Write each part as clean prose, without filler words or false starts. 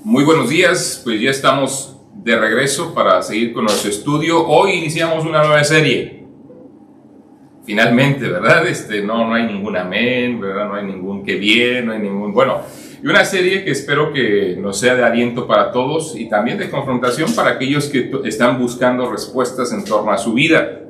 Muy buenos días, pues ya estamos de regreso para seguir con nuestro estudio. Hoy iniciamos una nueva serie. Finalmente, ¿verdad? No hay ningún amén, ¿verdad? No hay ningún qué bien, no hay ningún... Bueno, y una serie que espero que nos sea de aliento para todos y también de confrontación para aquellos que están buscando respuestas en torno a su vida.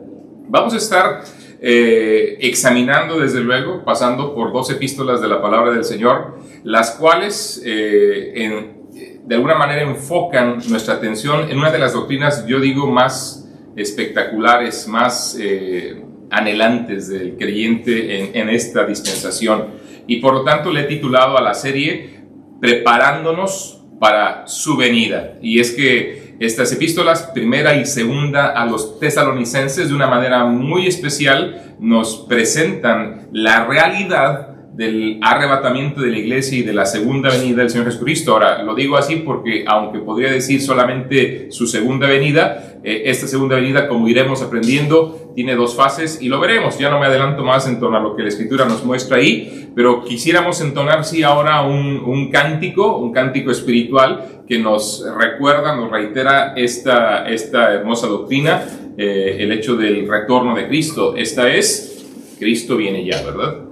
Vamos a estar examinando, desde luego, pasando por 2 epístolas de la palabra del Señor, las cuales de alguna manera enfocan nuestra atención en una de las doctrinas, yo digo, más espectaculares, más anhelantes del creyente en esta dispensación. Y por lo tanto le he titulado a la serie Preparándonos para su venida. Y es que estas epístolas, primera y segunda a los tesalonicenses, de una manera muy especial, nos presentan la realidad del arrebatamiento de la iglesia y de la segunda venida del Señor Jesucristo. Ahora, lo digo así porque, aunque podría decir solamente su segunda venida, esta segunda venida, como iremos aprendiendo, tiene 2 fases y lo veremos. Ya no me adelanto más en torno a lo que la Escritura nos muestra ahí, pero quisiéramos entonar, sí, ahora un cántico espiritual que nos recuerda, nos reitera esta hermosa doctrina, el hecho del retorno de Cristo. Esta es, Cristo viene ya, ¿verdad?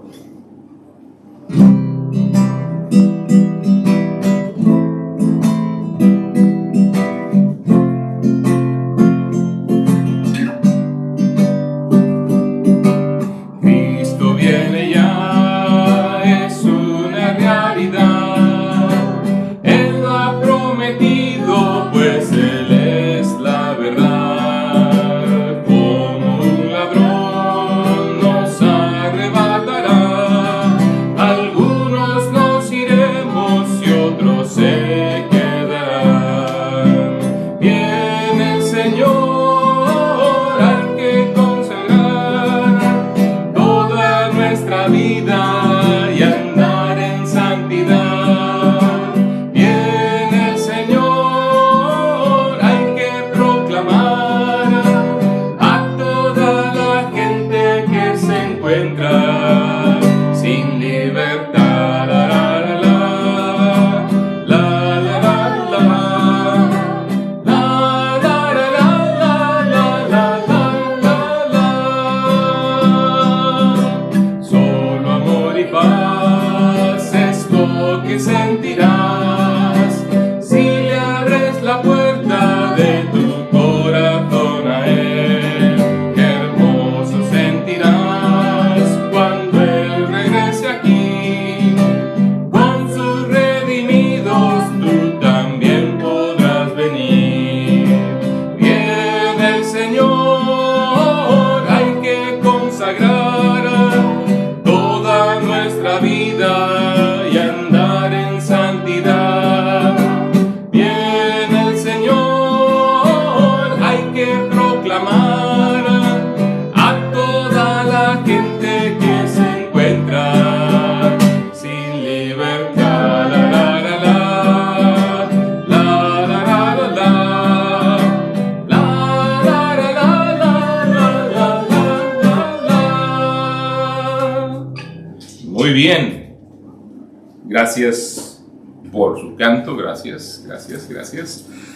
Gracias por su canto, gracias.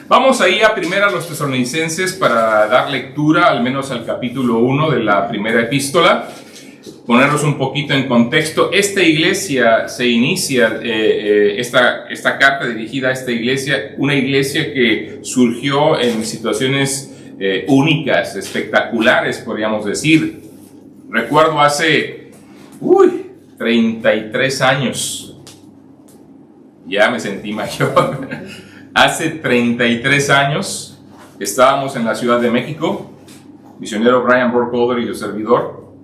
Vamos ahí a primera a los tesalonicenses para dar lectura al menos al capítulo 1 de la primera epístola, ponernos un poquito en contexto. Esta iglesia se inicia, esta carta dirigida a esta iglesia, una iglesia que surgió en situaciones únicas, espectaculares, podríamos decir. Recuerdo hace 33 años. Ya me sentí mayor. Hace 33 años estábamos en la Ciudad de México, misionero Brian Burkholder y su servidor,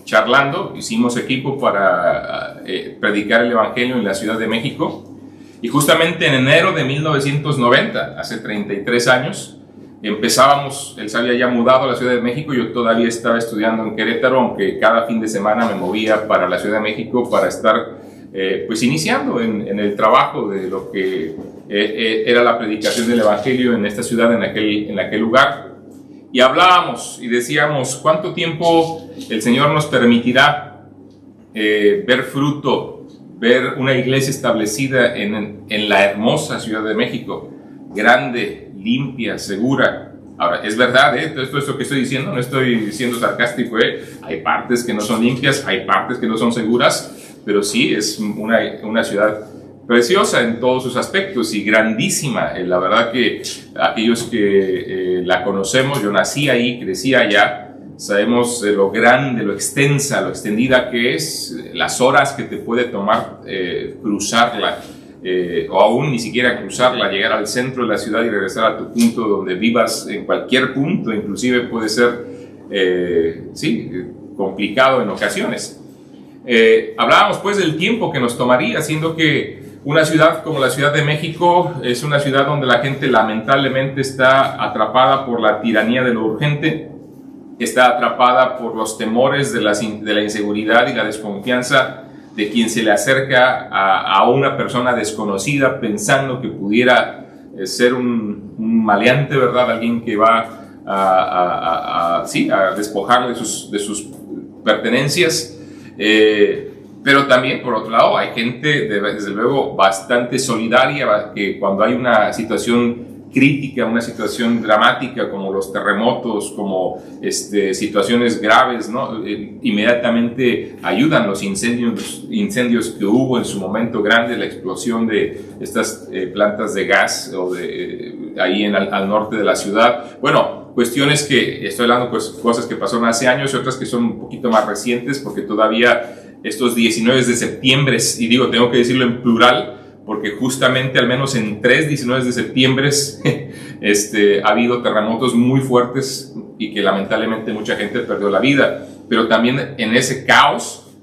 charlando. Hicimos equipo para predicar el Evangelio en la Ciudad de México. Y justamente en enero de 1990, hace 33 años, empezábamos. Él se había ya mudado a la Ciudad de México. Yo todavía estaba estudiando en Querétaro, aunque cada fin de semana me movía para la Ciudad de México para estar pues iniciando en el trabajo de lo que era la predicación del Evangelio en esta ciudad, en aquel lugar. Y hablábamos y decíamos, ¿cuánto tiempo el Señor nos permitirá ver fruto ver una iglesia establecida en la hermosa Ciudad de México, grande, limpia, segura. Ahora, es verdad, todo esto que estoy diciendo, no estoy siendo sarcástico, hay partes que no son limpias, hay partes que no son seguras, pero sí es una ciudad preciosa en todos sus aspectos y grandísima. La verdad que aquellos que la conocemos, yo nací ahí, crecí allá, sabemos lo grande, lo extensa, lo extendida que es, las horas que te puede tomar cruzarla, o aún ni siquiera cruzarla, llegar al centro de la ciudad y regresar a tu punto donde vivas. En cualquier punto, inclusive puede ser complicado en ocasiones. Hablábamos pues del tiempo que nos tomaría, siendo que una ciudad como la Ciudad de México es una ciudad donde la gente lamentablemente está atrapada por la tiranía de lo urgente, está atrapada por los temores de la inseguridad y la desconfianza de quien se le acerca a una persona desconocida pensando que pudiera ser un maleante, ¿verdad? Alguien que va a despojarle de sus pertenencias. Pero también, por otro lado, hay gente, desde luego, bastante solidaria, que cuando hay una situación crítica, una situación dramática como los terremotos, como situaciones graves, ¿no? Inmediatamente ayudan los incendios que hubo en su momento grande, la explosión de estas plantas de gas ahí al norte de la ciudad. Bueno, cuestiones que estoy hablando, pues cosas que pasaron hace años y otras que son un poquito más recientes, porque todavía estos 19 de septiembre, y digo, tengo que decirlo en plural, porque justamente al menos en 3 19 de septiembre ha habido terremotos muy fuertes y que lamentablemente mucha gente perdió la vida. Pero también en ese caos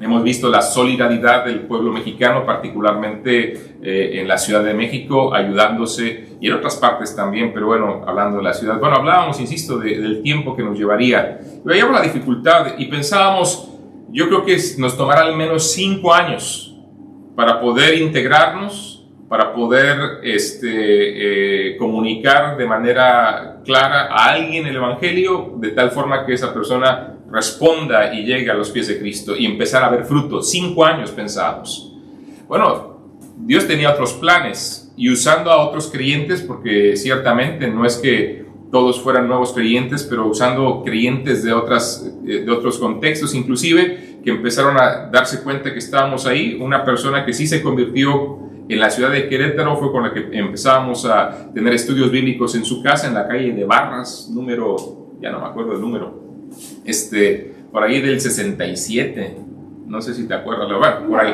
hemos visto la solidaridad del pueblo mexicano, particularmente en la Ciudad de México, ayudándose, y en otras partes también, pero bueno, hablando de la ciudad. Bueno, hablábamos, insisto, del tiempo que nos llevaría. Veíamos la dificultad y pensábamos, yo creo que nos tomará al menos 5 años para poder integrarnos, para poder comunicar de manera clara a alguien el Evangelio, de tal forma que esa persona responda y llegue a los pies de Cristo y empezar a ver fruto. 5 años pensábamos. Bueno, Dios tenía otros planes, y usando a otros creyentes, porque ciertamente no es que todos fueran nuevos creyentes, pero usando creyentes de otros contextos inclusive, que empezaron a darse cuenta que estábamos ahí. Una persona que sí se convirtió en la ciudad de Querétaro fue con la que empezamos a tener estudios bíblicos en su casa, en la calle de Barras, ya no me acuerdo el número, por ahí del 67, no sé si te acuerdas, bueno, por ahí,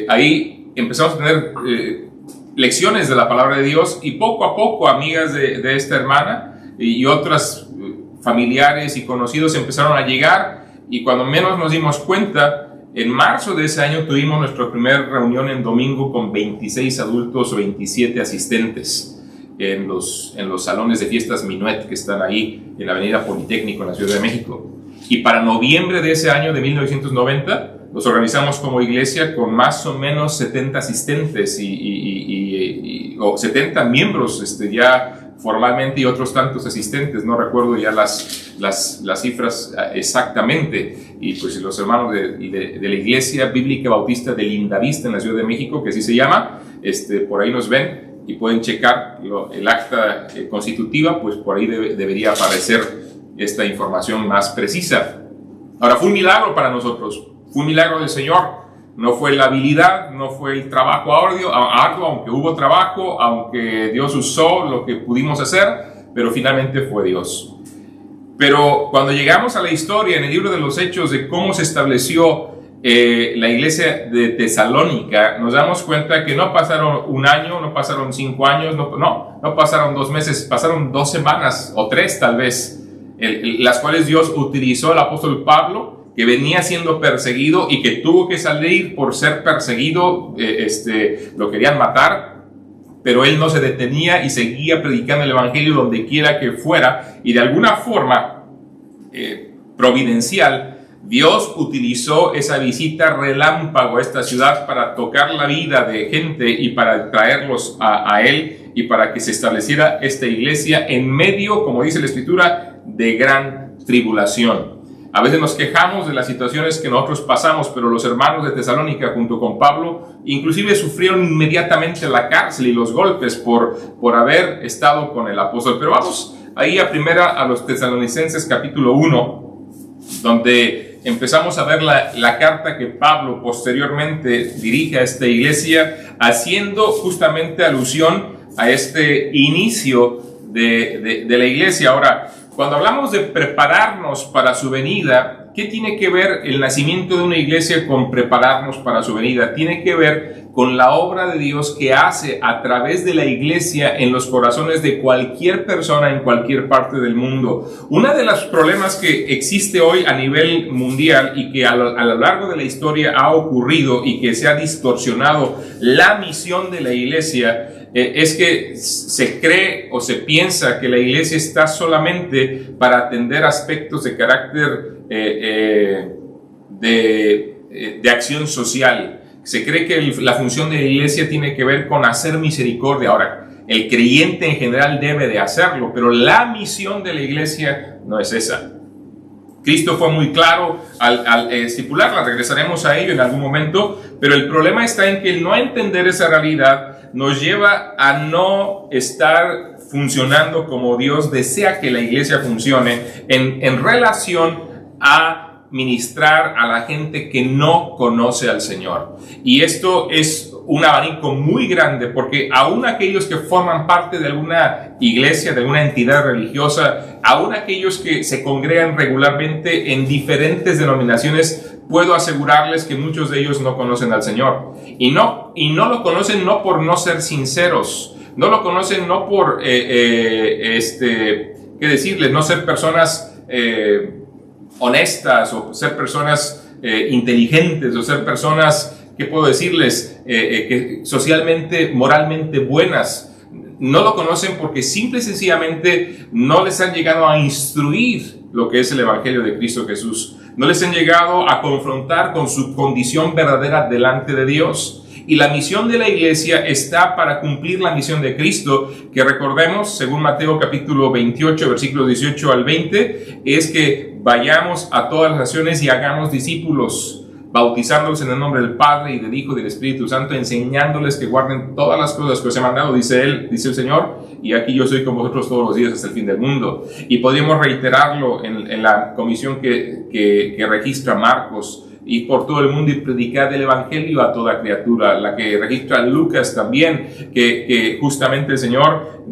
ahí empezamos a tener lecciones de la palabra de Dios, y poco a poco amigas de esta hermana y otras familiares y conocidos empezaron a llegar, y cuando menos nos dimos cuenta, en marzo de ese año tuvimos nuestra primera reunión en domingo con 26 adultos o 27 asistentes en los salones de fiestas Minuet que están ahí en la avenida Politécnico en la Ciudad de México. Y para noviembre de ese año de 1990 nos organizamos como iglesia con más o menos 70 asistentes o 70 miembros ya formalmente, y otros tantos asistentes, no recuerdo ya las cifras exactamente. Y pues los hermanos de la Iglesia Bíblica Bautista de Lindavista en la Ciudad de México, que así se llama, por ahí nos ven y pueden checar el acta constitutiva, pues por ahí debería aparecer esta información más precisa. Ahora, fue un milagro para nosotros, fue un milagro del Señor. No fue la habilidad, no fue el trabajo arduo, aunque hubo trabajo, aunque Dios usó lo que pudimos hacer, pero finalmente fue Dios. Pero cuando llegamos a la historia en el libro de los Hechos de cómo se estableció la iglesia de Tesalónica, nos damos cuenta que no pasaron un año, no pasaron 5 años, no pasaron 2 meses, pasaron 2 semanas o 3 tal vez, las cuales Dios utilizó al apóstol Pablo, que venía siendo perseguido y que tuvo que salir por ser perseguido. Lo querían matar, pero él no se detenía y seguía predicando el evangelio donde quiera que fuera, y de alguna forma providencial, Dios utilizó esa visita relámpago a esta ciudad para tocar la vida de gente y para traerlos a él, y para que se estableciera esta iglesia en medio, como dice la Escritura, de gran tribulación. A veces nos quejamos de las situaciones que nosotros pasamos, pero los hermanos de Tesalónica junto con Pablo inclusive sufrieron inmediatamente la cárcel y los golpes por haber estado con el apóstol. Pero vamos ahí a los Tesalonicenses capítulo 1, donde empezamos a ver la carta que Pablo posteriormente dirige a esta iglesia, haciendo justamente alusión a este inicio de la iglesia. Ahora, cuando hablamos de prepararnos para su venida, ¿qué tiene que ver el nacimiento de una iglesia con prepararnos para su venida? Tiene que ver con la obra de Dios que hace a través de la iglesia en los corazones de cualquier persona en cualquier parte del mundo. Uno de los problemas que existe hoy a nivel mundial y que a lo largo de la historia ha ocurrido y que se ha distorsionado la misión de la iglesia, es que se cree o se piensa que la iglesia está solamente para atender aspectos de carácter de acción social. Se cree que la función de la iglesia tiene que ver con hacer misericordia. Ahora, el creyente en general debe de hacerlo, pero la misión de la iglesia no es esa. Cristo fue muy claro al estipularla, regresaremos a ello en algún momento, pero el problema está en que el no entender esa realidad nos lleva a no estar funcionando como Dios desea que la iglesia funcione en relación a ministrar a la gente que no conoce al Señor. Y esto es un abanico muy grande, porque aún aquellos que forman parte de alguna iglesia, de alguna entidad religiosa, aún aquellos que se congregan regularmente en diferentes denominaciones, puedo asegurarles que muchos de ellos no conocen al Señor. Y no lo conocen no por no ser sinceros, no lo conocen no por, ¿qué decirles? No ser personas honestas, o ser personas inteligentes, o ser personas, ¿qué puedo decirles? Que socialmente, moralmente buenas. No lo conocen porque simple y sencillamente no les han llegado a instruir lo que es el Evangelio de Cristo Jesús. No les han llegado a confrontar con su condición verdadera delante de Dios. Y la misión de la iglesia está para cumplir la misión de Cristo, que recordemos, según Mateo capítulo 28, versículos 18 al 20, es que vayamos a todas las naciones y hagamos discípulos, bautizándolos en el nombre del Padre y del Hijo y del Espíritu Santo, enseñándoles que guarden todas las cosas que os he mandado, dice el Señor, y aquí yo soy con vosotros todos los días hasta el fin del mundo. Y podríamos reiterarlo en la comisión que registra Marcos, y por todo el mundo y predicar el Evangelio a toda criatura, la que registra Lucas también, que justamente el Señor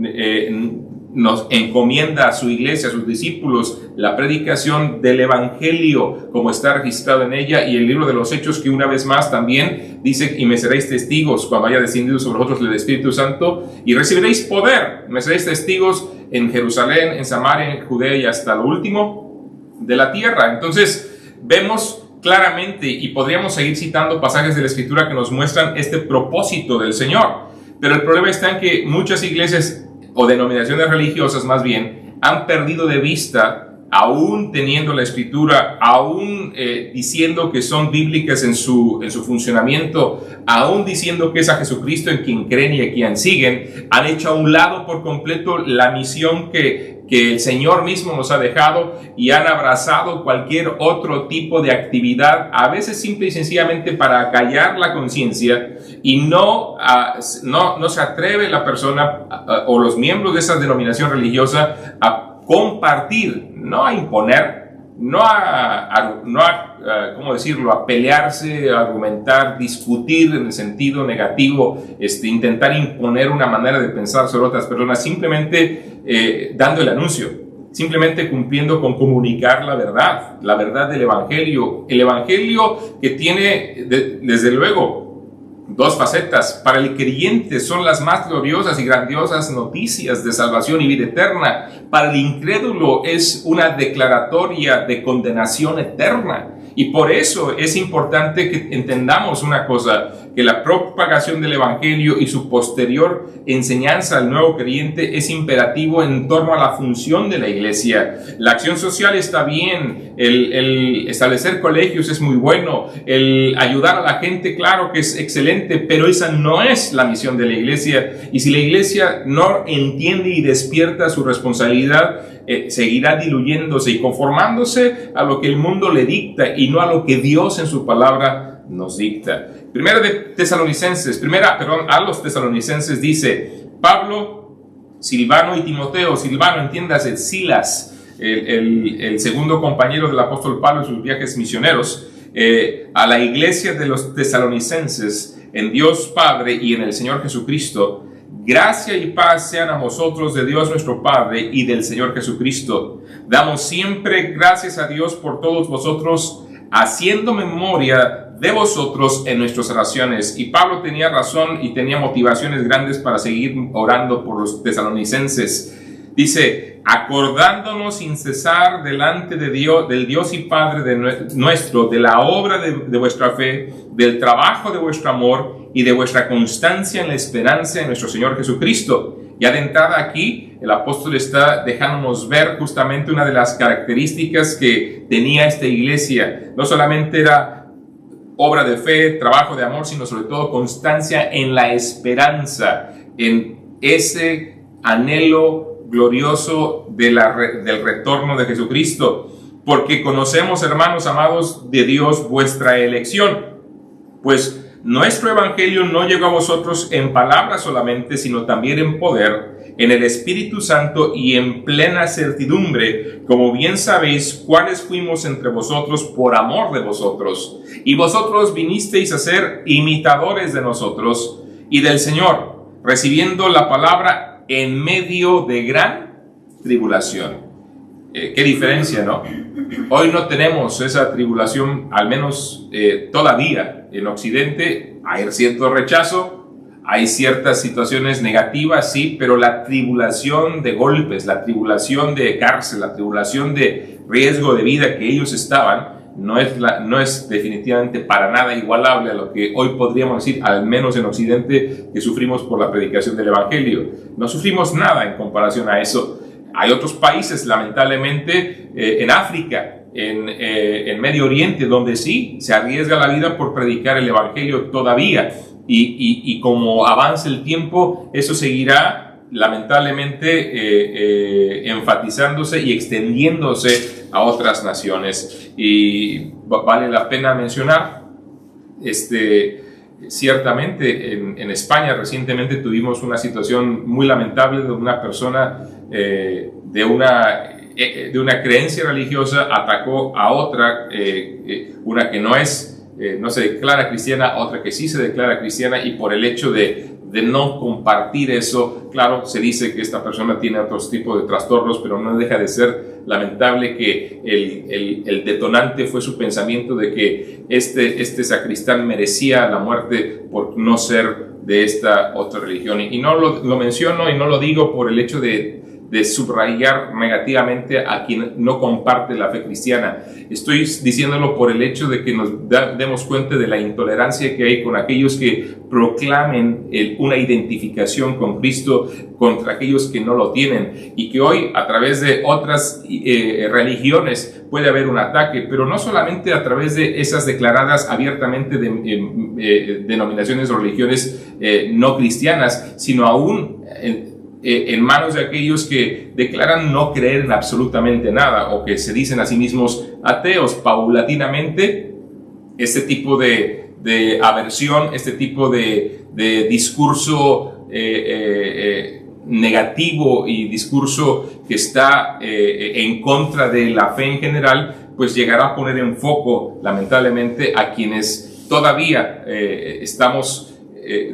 nos encomienda a su iglesia, a sus discípulos, la predicación del Evangelio, como está registrado en ella, y el libro de los Hechos, que una vez más también dice: y me seréis testigos cuando haya descendido sobre vosotros el Espíritu Santo, y recibiréis poder, me seréis testigos en Jerusalén, en Samaria, en Judea y hasta lo último de la tierra. Entonces, vemos claramente, y podríamos seguir citando pasajes de la Escritura que nos muestran este propósito del Señor, pero el problema está en que muchas iglesias o denominaciones religiosas más bien han perdido de vista, aún teniendo la Escritura, aún diciendo que son bíblicas en su funcionamiento, aún diciendo que es a Jesucristo en quien creen y a quien siguen, han hecho a un lado por completo la misión que el Señor mismo nos ha dejado, y han abrazado cualquier otro tipo de actividad, a veces simple y sencillamente para acallar la conciencia, y no se atreve la persona o los miembros de esa denominación religiosa a compartir, no a imponer, no a ¿cómo decirlo?, a pelearse, a argumentar, discutir en el sentido negativo, intentar imponer una manera de pensar sobre otras personas, simplemente dando el anuncio, simplemente cumpliendo con comunicar la verdad del Evangelio, el Evangelio que tiene, desde luego, dos facetas. Para el creyente son las más gloriosas y grandiosas noticias de salvación y vida eterna. Para el incrédulo es una declaratoria de condenación eterna. Y por eso es importante que entendamos una cosa, que la propagación del Evangelio y su posterior enseñanza al nuevo creyente es imperativo en torno a la función de la iglesia. La acción social está bien, el establecer colegios es muy bueno, el ayudar a la gente, claro que es excelente, pero esa no es la misión de la iglesia. Y si la iglesia no entiende y despierta su responsabilidad, seguirá diluyéndose y conformándose a lo que el mundo le dicta y no a lo que Dios en su palabra nos dicta. A los tesalonicenses dice Pablo, Silvano y Timoteo. Silvano, entiéndase, Silas, el segundo compañero del apóstol Pablo en sus viajes misioneros, a la iglesia de los tesalonicenses, en Dios Padre y en el Señor Jesucristo, gracia y paz sean a vosotros de Dios nuestro Padre y del Señor Jesucristo. Damos siempre gracias a Dios por todos vosotros, haciendo memoria de vosotros en nuestras oraciones. Y Pablo tenía razón y tenía motivaciones grandes para seguir orando por los tesalonicenses. Dice, acordándonos sin cesar delante de Dios, del Dios y Padre nuestro, de la obra de vuestra fe, del trabajo de vuestro amor y de vuestra constancia en la esperanza en nuestro Señor Jesucristo. Ya de entrada aquí, el apóstol está dejándonos ver justamente una de las características que tenía esta iglesia. No solamente era obra de fe, trabajo de amor, sino sobre todo constancia en la esperanza, en ese anhelo glorioso del retorno de Jesucristo. Porque conocemos, hermanos amados de Dios, vuestra elección, pues nuestro evangelio no llegó a vosotros en palabras solamente, sino también en poder, en el Espíritu Santo y en plena certidumbre, como bien sabéis cuáles fuimos entre vosotros por amor de vosotros. Y vosotros vinisteis a ser imitadores de nosotros y del Señor, recibiendo la palabra en medio de gran tribulación. Qué diferencia, ¿no? Hoy no tenemos esa tribulación, al menos todavía en Occidente. Hay cierto rechazo, hay ciertas situaciones negativas, sí, pero la tribulación de golpes, la tribulación de cárcel, la tribulación de riesgo de vida que ellos estaban, no es definitivamente para nada igualable a lo que hoy podríamos decir, al menos en Occidente, que sufrimos por la predicación del Evangelio. No sufrimos nada en comparación a eso. Hay otros países, lamentablemente, en África, en Medio Oriente, donde sí se arriesga la vida por predicar el Evangelio todavía. Y como avance el tiempo, eso seguirá lamentablemente enfatizándose y extendiéndose a otras naciones. Y vale la pena mencionar, ciertamente en España recientemente tuvimos una situación muy lamentable de una persona de una creencia religiosa atacó a otra, una que no se declara cristiana, otra que sí se declara cristiana, y por el hecho de no compartir eso, claro, se dice que esta persona tiene otros tipos de trastornos, pero no deja de ser lamentable que el detonante fue su pensamiento de que este sacristán merecía la muerte por no ser de esta otra religión. Y no lo menciono y no lo digo por el hecho de subrayar negativamente a quien no comparte la fe cristiana. Estoy diciéndolo por el hecho de que nos demos cuenta de la intolerancia que hay con aquellos que proclamen una identificación con Cristo contra aquellos que no lo tienen, y que hoy a través de otras religiones puede haber un ataque, pero no solamente a través de esas declaradas abiertamente denominaciones o religiones no cristianas, sino aún en manos de aquellos que declaran no creer en absolutamente nada o que se dicen a sí mismos ateos. Paulatinamente, este tipo de aversión, este tipo de discurso negativo y discurso que está en contra de la fe en general, pues llegará a poner en foco, lamentablemente, a quienes todavía estamos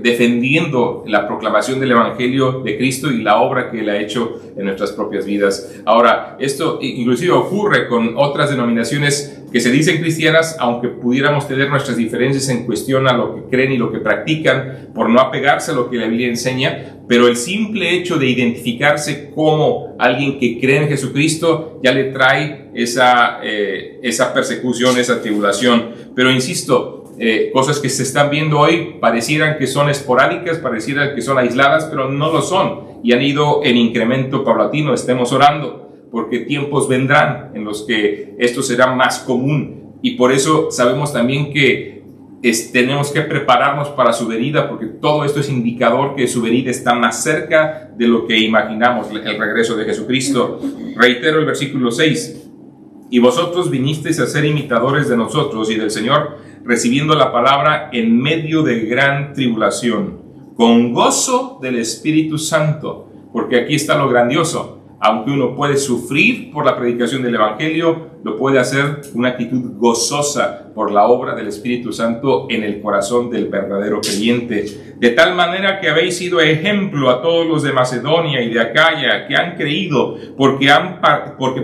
defendiendo la proclamación del Evangelio de Cristo y la obra que Él ha hecho en nuestras propias vidas. Ahora, esto inclusive ocurre con otras denominaciones que se dicen cristianas, aunque pudiéramos tener nuestras diferencias en cuestión a lo que creen y lo que practican, por no apegarse a lo que la Biblia enseña, pero el simple hecho de identificarse como alguien que cree en Jesucristo ya le trae esa persecución, esa tribulación. Pero insisto, cosas que se están viendo hoy parecieran que son esporádicas, parecieran que son aisladas, pero no lo son y han ido en incremento paulatino. Estemos orando porque tiempos vendrán en los que esto será más común, y por eso sabemos también que tenemos que prepararnos para su venida, porque todo esto es indicador que su venida está más cerca de lo que imaginamos, el regreso de Jesucristo. Reitero el versículo 6: y vosotros vinisteis a ser imitadores de nosotros y del Señor, recibiendo la palabra en medio de gran tribulación, con gozo del Espíritu Santo. Porque aquí está lo grandioso: aunque uno puede sufrir por la predicación del Evangelio, lo puede hacer una actitud gozosa por la obra del Espíritu Santo en el corazón del verdadero creyente. De tal manera que habéis sido ejemplo a todos los de Macedonia y de Acaya, que han creído, porque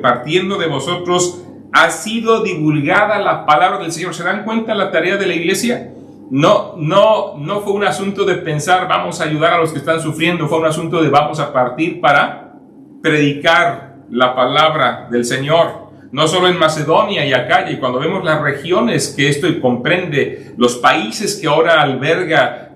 partiendo de vosotros ha sido divulgada la palabra del Señor. ¿Se dan cuenta la tarea de la iglesia? No fue un asunto de pensar vamos a ayudar a los que están sufriendo, fue un asunto de vamos a partir para predicar la palabra del Señor, no solo en Macedonia y Acaya. Y cuando vemos las regiones que esto comprende, los países que ahora alberga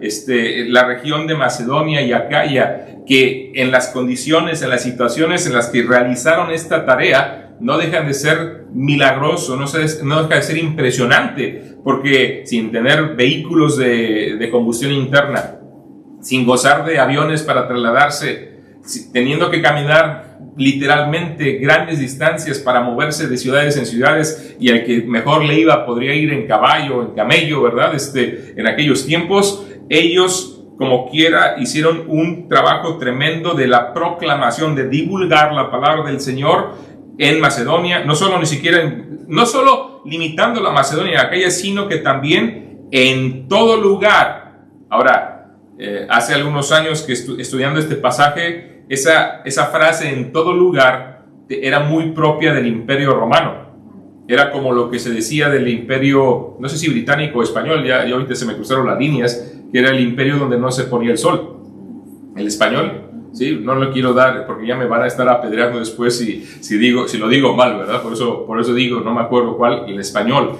la región de Macedonia y Acaya, que en las condiciones, en las situaciones en las que realizaron esta tarea, no dejan de ser milagroso, no deja de ser impresionante, porque sin tener vehículos de combustión interna, sin gozar de aviones para trasladarse, teniendo que caminar literalmente grandes distancias para moverse de ciudades en ciudades, y al que mejor le iba podría ir en caballo, en camello, ¿verdad? En aquellos tiempos, ellos como quiera hicieron un trabajo tremendo de la proclamación, de divulgar la palabra del Señor en Macedonia, no solo limitando la Macedonia y aquella, sino que también en todo lugar. Ahora, hace algunos años que estudiando este pasaje, esa frase "en todo lugar" era muy propia del Imperio Romano. Era como lo que se decía del Imperio, no sé si británico o español, ya ahorita se me cruzaron las líneas, que era el imperio donde no se ponía el sol. El español, sí, no lo quiero dar porque ya me van a estar apedreando después si lo digo mal, ¿verdad? Por eso digo, no me acuerdo cuál, el español.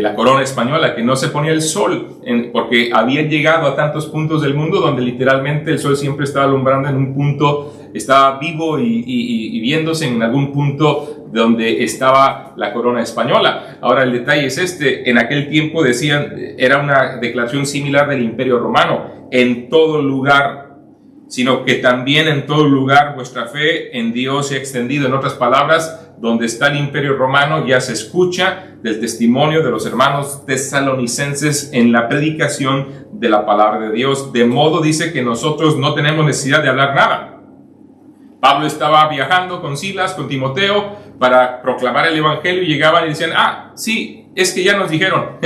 La corona española, que no se ponía el sol, porque habían llegado a tantos puntos del mundo donde literalmente el sol siempre estaba alumbrando en un punto, estaba vivo y viéndose en algún punto donde estaba la corona española. Ahora el detalle es en aquel tiempo decían, era una declaración similar del Imperio Romano: en todo lugar, sino que también en todo lugar vuestra fe en Dios se ha extendido. En otras palabras, donde está el Imperio Romano ya se escucha del testimonio de los hermanos tesalonicenses en la predicación de la palabra de Dios, de modo, dice, que nosotros no tenemos necesidad de hablar nada. Pablo estaba viajando con Silas, con Timoteo, para proclamar el Evangelio, y llegaban y decían: sí, es que ya nos dijeron,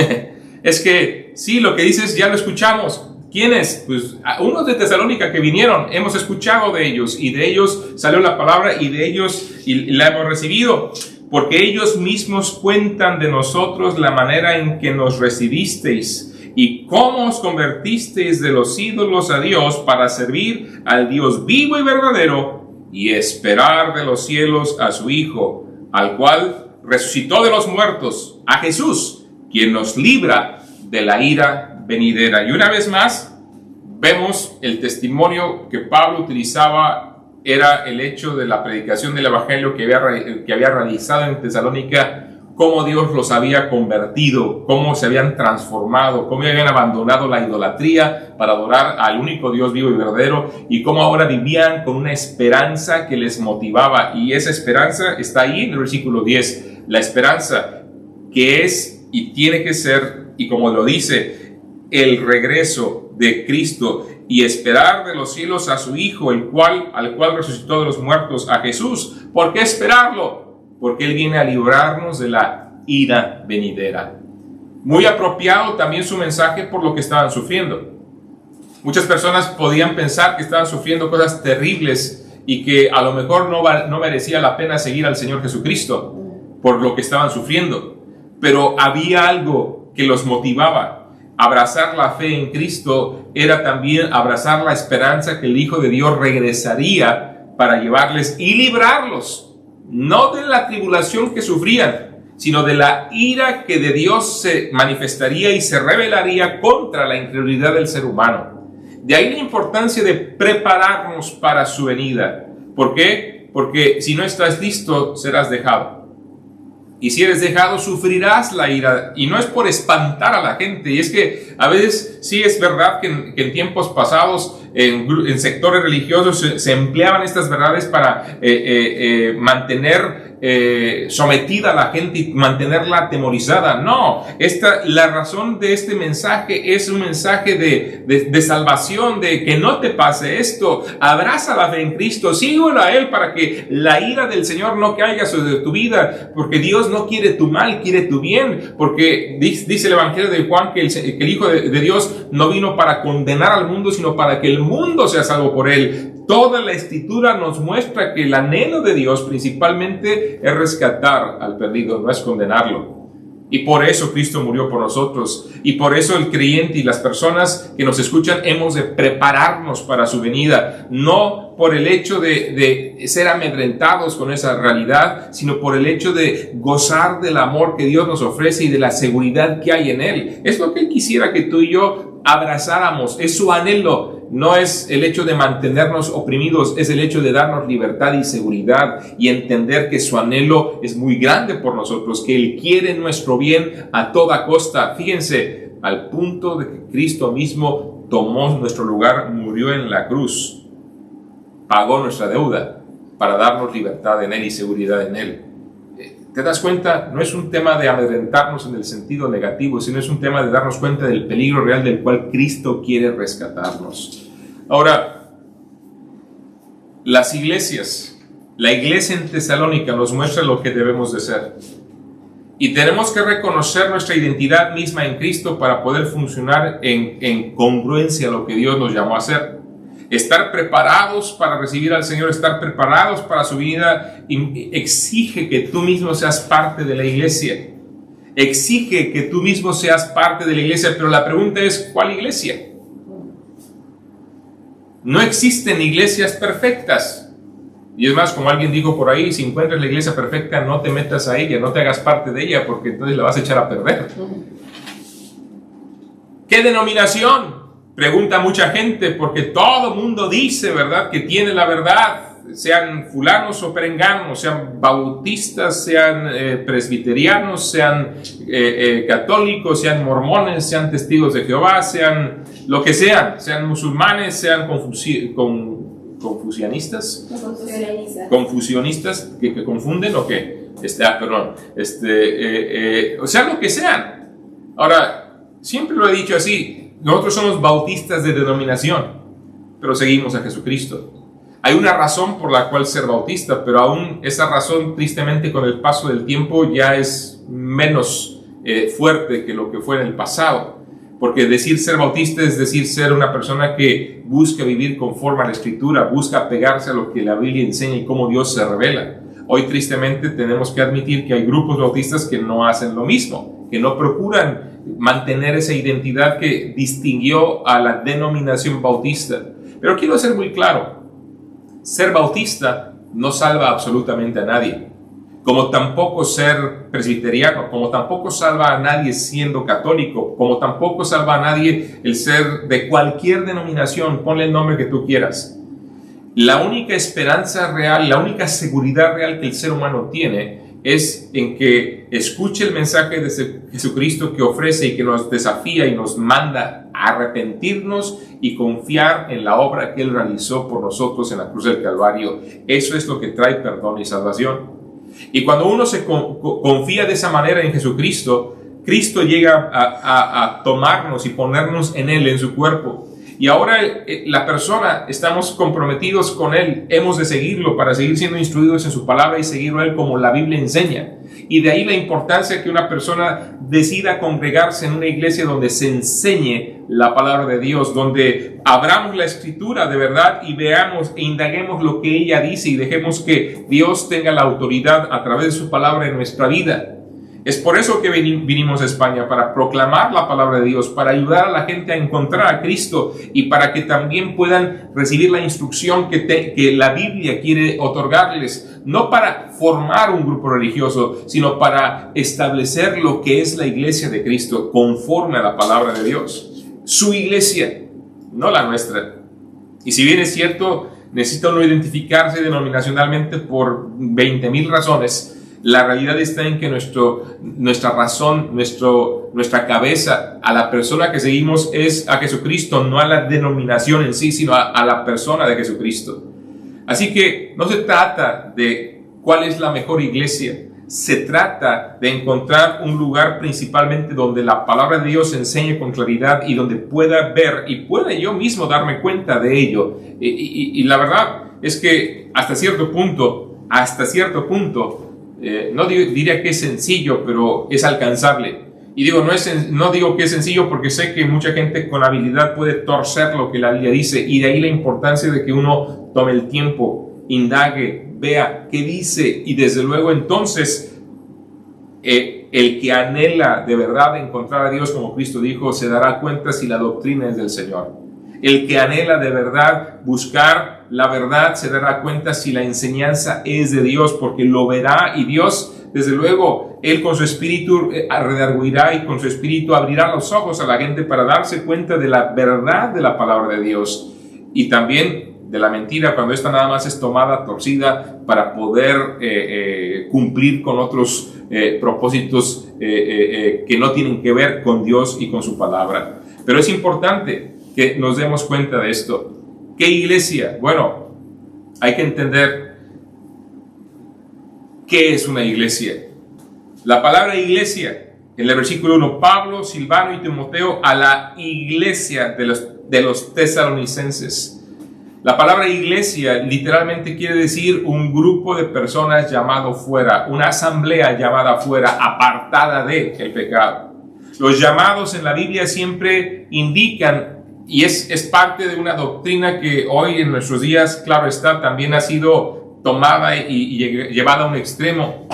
es que sí, lo que dices ya lo escuchamos. ¿Quiénes? Pues unos de Tesalónica que vinieron, hemos escuchado de ellos, y de ellos salió la palabra, y de ellos y la hemos recibido, porque ellos mismos cuentan de nosotros la manera en que nos recibisteis y cómo os convertisteis de los ídolos a Dios para servir al Dios vivo y verdadero y esperar de los cielos a su Hijo, al cual resucitó de los muertos, a Jesús, quien nos libra de la ira venidera. Y una vez más vemos el testimonio que Pablo utilizaba, era el hecho de la predicación del Evangelio que había realizado en Tesalónica, cómo Dios los había convertido, cómo se habían transformado, cómo habían abandonado la idolatría para adorar al único Dios vivo y verdadero, y cómo ahora vivían con una esperanza que les motivaba. Y esa esperanza está ahí en el versículo 10, la esperanza que es y tiene que ser, y como lo dice, el regreso de Cristo, y esperar de los cielos a su Hijo, al cual resucitó de los muertos, a Jesús. ¿Por qué esperarlo? Porque Él viene a librarnos de la ira venidera. Muy apropiado también su mensaje por lo que estaban sufriendo. Muchas personas podían pensar que estaban sufriendo cosas terribles y que a lo mejor no merecía la pena seguir al Señor Jesucristo por lo que estaban sufriendo. Pero había algo que los motivaba. Abrazar la fe en Cristo era también abrazar la esperanza que el Hijo de Dios regresaría para llevarles y librarlos, no de la tribulación que sufrían, sino de la ira que de Dios se manifestaría y se revelaría contra la incredulidad del ser humano. De ahí la importancia de prepararnos para su venida. ¿Por qué? Porque si no estás listo, serás dejado. Y si eres dejado, sufrirás la ira. Y no es por espantar a la gente. Y es que a veces sí es verdad que en tiempos pasados, en sectores religiosos, se empleaban estas verdades para mantener sometida a la gente y mantenerla atemorizada. No, la razón de este mensaje es un mensaje de salvación, de que no te pase esto. Abraza la fe en Cristo, síguelo a Él para que la ira del Señor no caiga sobre tu vida, porque Dios no quiere tu mal, quiere tu bien, porque dice el Evangelio de Juan que el Hijo de Dios no vino para condenar al mundo, sino para que el mundo sea salvo por Él. Toda la Escritura nos muestra que el anhelo de Dios principalmente es rescatar al perdido, no es condenarlo. Y por eso Cristo murió por nosotros. Y por eso el creyente y las personas que nos escuchan hemos de prepararnos para su venida. No por el hecho de ser amedrentados con esa realidad, sino por el hecho de gozar del amor que Dios nos ofrece y de la seguridad que hay en Él. Es lo que Él quisiera que tú y yo abrazáramos. Es su anhelo. No es el hecho de mantenernos oprimidos, es el hecho de darnos libertad y seguridad y entender que su anhelo es muy grande por nosotros, que Él quiere nuestro bien a toda costa. Fíjense, al punto de que Cristo mismo tomó nuestro lugar, murió en la cruz, pagó nuestra deuda para darnos libertad en Él y seguridad en Él. ¿Te das cuenta? No es un tema de amedrentarnos en el sentido negativo, sino es un tema de darnos cuenta del peligro real del cual Cristo quiere rescatarnos. Ahora, las iglesias, la iglesia en Tesalónica nos muestra lo que debemos de ser. Y tenemos que reconocer nuestra identidad misma en Cristo para poder funcionar en congruencia a lo que Dios nos llamó a hacer. Estar preparados para recibir al Señor, estar preparados para su vida, exige que tú mismo seas parte de la iglesia. Exige que tú mismo seas parte de la iglesia, pero la pregunta es, ¿cuál iglesia? No existen iglesias perfectas. Y es más, como alguien dijo por ahí, si encuentras la iglesia perfecta, no te metas a ella, no te hagas parte de ella, porque entonces la vas a echar a perder. ¿Qué denominación? Pregunta mucha gente, porque todo mundo dice, ¿verdad?, que tiene la verdad, sean fulanos o perenganos, sean bautistas, sean presbiterianos, sean católicos, sean mormones, sean testigos de Jehová, sean lo que sean musulmanes, sean confusionistas, que confunden o qué, o sea, lo que sean. Ahora, siempre lo he dicho así. Nosotros somos bautistas de denominación, pero seguimos a Jesucristo. Hay una razón por la cual ser bautista, pero aún esa razón, tristemente, con el paso del tiempo ya es menos fuerte que lo que fue en el pasado. Porque decir ser bautista es decir ser una persona que busca vivir conforme a la Escritura, busca pegarse a lo que la Biblia enseña y cómo Dios se revela. Hoy, tristemente, tenemos que admitir que hay grupos bautistas que no hacen lo mismo, que no procuran mantener esa identidad que distinguió a la denominación bautista. Pero quiero ser muy claro, ser bautista no salva absolutamente a nadie, como tampoco ser presbiteriano, como tampoco salva a nadie siendo católico, como tampoco salva a nadie el ser de cualquier denominación, ponle el nombre que tú quieras. La única esperanza real, la única seguridad real que el ser humano tiene es en que escuche el mensaje de Jesucristo que ofrece y que nos desafía y nos manda a arrepentirnos y confiar en la obra que Él realizó por nosotros en la cruz del Calvario. Eso es lo que trae perdón y salvación. Y cuando uno se confía de esa manera en Jesucristo, Cristo llega a tomarnos y ponernos en Él, en su cuerpo. Y ahora la persona, estamos comprometidos con Él, hemos de seguirlo para seguir siendo instruidos en su palabra y seguirlo a Él como la Biblia enseña. Y de ahí la importancia que una persona decida congregarse en una iglesia donde se enseñe la palabra de Dios, donde abramos la Escritura de verdad y veamos e indaguemos lo que ella dice y dejemos que Dios tenga la autoridad a través de su palabra en nuestra vida. Es por eso que vinimos a España, para proclamar la palabra de Dios, para ayudar a la gente a encontrar a Cristo y para que también puedan recibir la instrucción que la Biblia quiere otorgarles, no para formar un grupo religioso, sino para establecer lo que es la iglesia de Cristo conforme a la palabra de Dios. Su iglesia, no la nuestra. Y si bien es cierto, necesita no identificarse denominacionalmente por 20,000 razones, la realidad está en que nuestra razón, nuestra cabeza a la persona que seguimos es a Jesucristo, no a la denominación en sí, sino a la persona de Jesucristo. Así que no se trata de cuál es la mejor iglesia, se trata de encontrar un lugar principalmente donde la palabra de Dios se enseñe con claridad y donde pueda ver y pueda yo mismo darme cuenta de ello. Y la verdad es que hasta cierto punto, no diría que es sencillo, pero es alcanzable. Y no digo que es sencillo porque sé que mucha gente con habilidad puede torcer lo que la Biblia dice, y de ahí la importancia de que uno tome el tiempo, indague, vea qué dice, y desde luego entonces el que anhela de verdad encontrar a Dios, como Cristo dijo, se dará cuenta si la doctrina es del Señor. El que anhela de verdad buscar la verdad se dará cuenta si la enseñanza es de Dios, porque lo verá, y Dios, desde luego, Él con su espíritu redarguirá y con su espíritu abrirá los ojos a la gente para darse cuenta de la verdad de la palabra de Dios y también de la mentira cuando esta nada más es tomada, torcida, para poder cumplir con otros propósitos que no tienen que ver con Dios y con su palabra. Pero es importante que nos demos cuenta de esto. ¿Qué iglesia? Bueno, hay que entender qué es una iglesia. La palabra iglesia, en el versículo 1, Pablo, Silvano y Timoteo a la iglesia de los tesalonicenses. La palabra iglesia literalmente quiere decir un grupo de personas llamado fuera, una asamblea llamada fuera, apartada del pecado. Los llamados en la Biblia siempre indican, y es parte de una doctrina que hoy en nuestros días, claro está, también ha sido tomada y llevada a un extremo.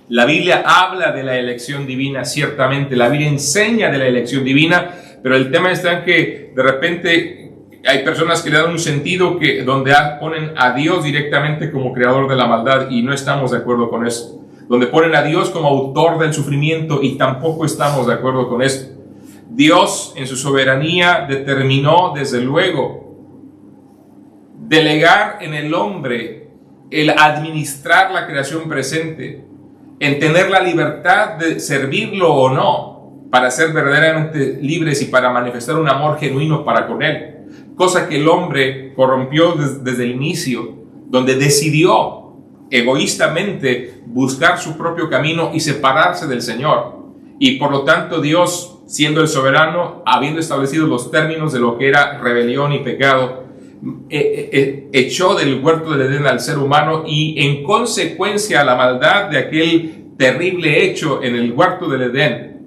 La Biblia habla de la elección divina, ciertamente. La Biblia enseña de la elección divina, pero el tema está en que de repente hay personas que le dan un sentido donde ponen a Dios directamente como creador de la maldad, y no estamos de acuerdo con eso. Donde ponen a Dios como autor del sufrimiento, y tampoco estamos de acuerdo con eso. Dios en su soberanía determinó desde luego delegar en el hombre el administrar la creación presente, en tener la libertad de servirlo o no, para ser verdaderamente libres y para manifestar un amor genuino para con él, cosa que el hombre corrompió desde el inicio, donde decidió egoístamente buscar su propio camino y separarse del Señor. Y por lo tanto Dios, siendo el soberano, habiendo establecido los términos de lo que era rebelión y pecado, echó del huerto del Edén al ser humano, y en consecuencia a la maldad de aquel terrible hecho en el huerto del Edén,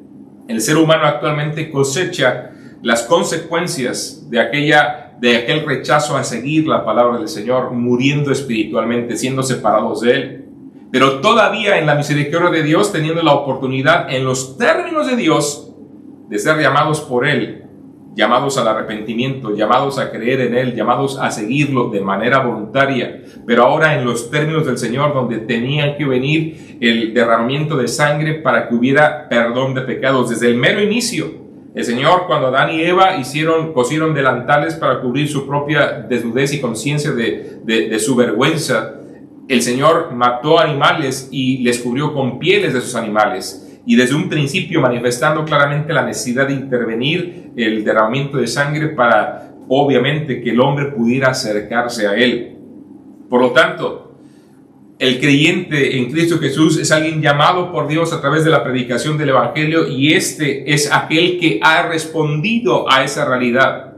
el ser humano actualmente cosecha las consecuencias de aquel rechazo a seguir la palabra del Señor, muriendo espiritualmente, siendo separados de Él. Pero todavía en la misericordia de Dios, teniendo la oportunidad en los términos de Dios de ser llamados por Él, llamados al arrepentimiento, llamados a creer en Él, llamados a seguirlo de manera voluntaria, pero ahora en los términos del Señor, donde tenía que venir el derramamiento de sangre para que hubiera perdón de pecados. Desde el mero inicio, el Señor, cuando Adán y Eva cosieron delantales para cubrir su propia desnudez y conciencia de su vergüenza, el Señor mató animales y les cubrió con pieles de esos animales. Y desde un principio manifestando claramente la necesidad de intervenir el derramamiento de sangre para, obviamente, que el hombre pudiera acercarse a Él. Por lo tanto, el creyente en Cristo Jesús es alguien llamado por Dios a través de la predicación del Evangelio, y este es aquel que ha respondido a esa realidad.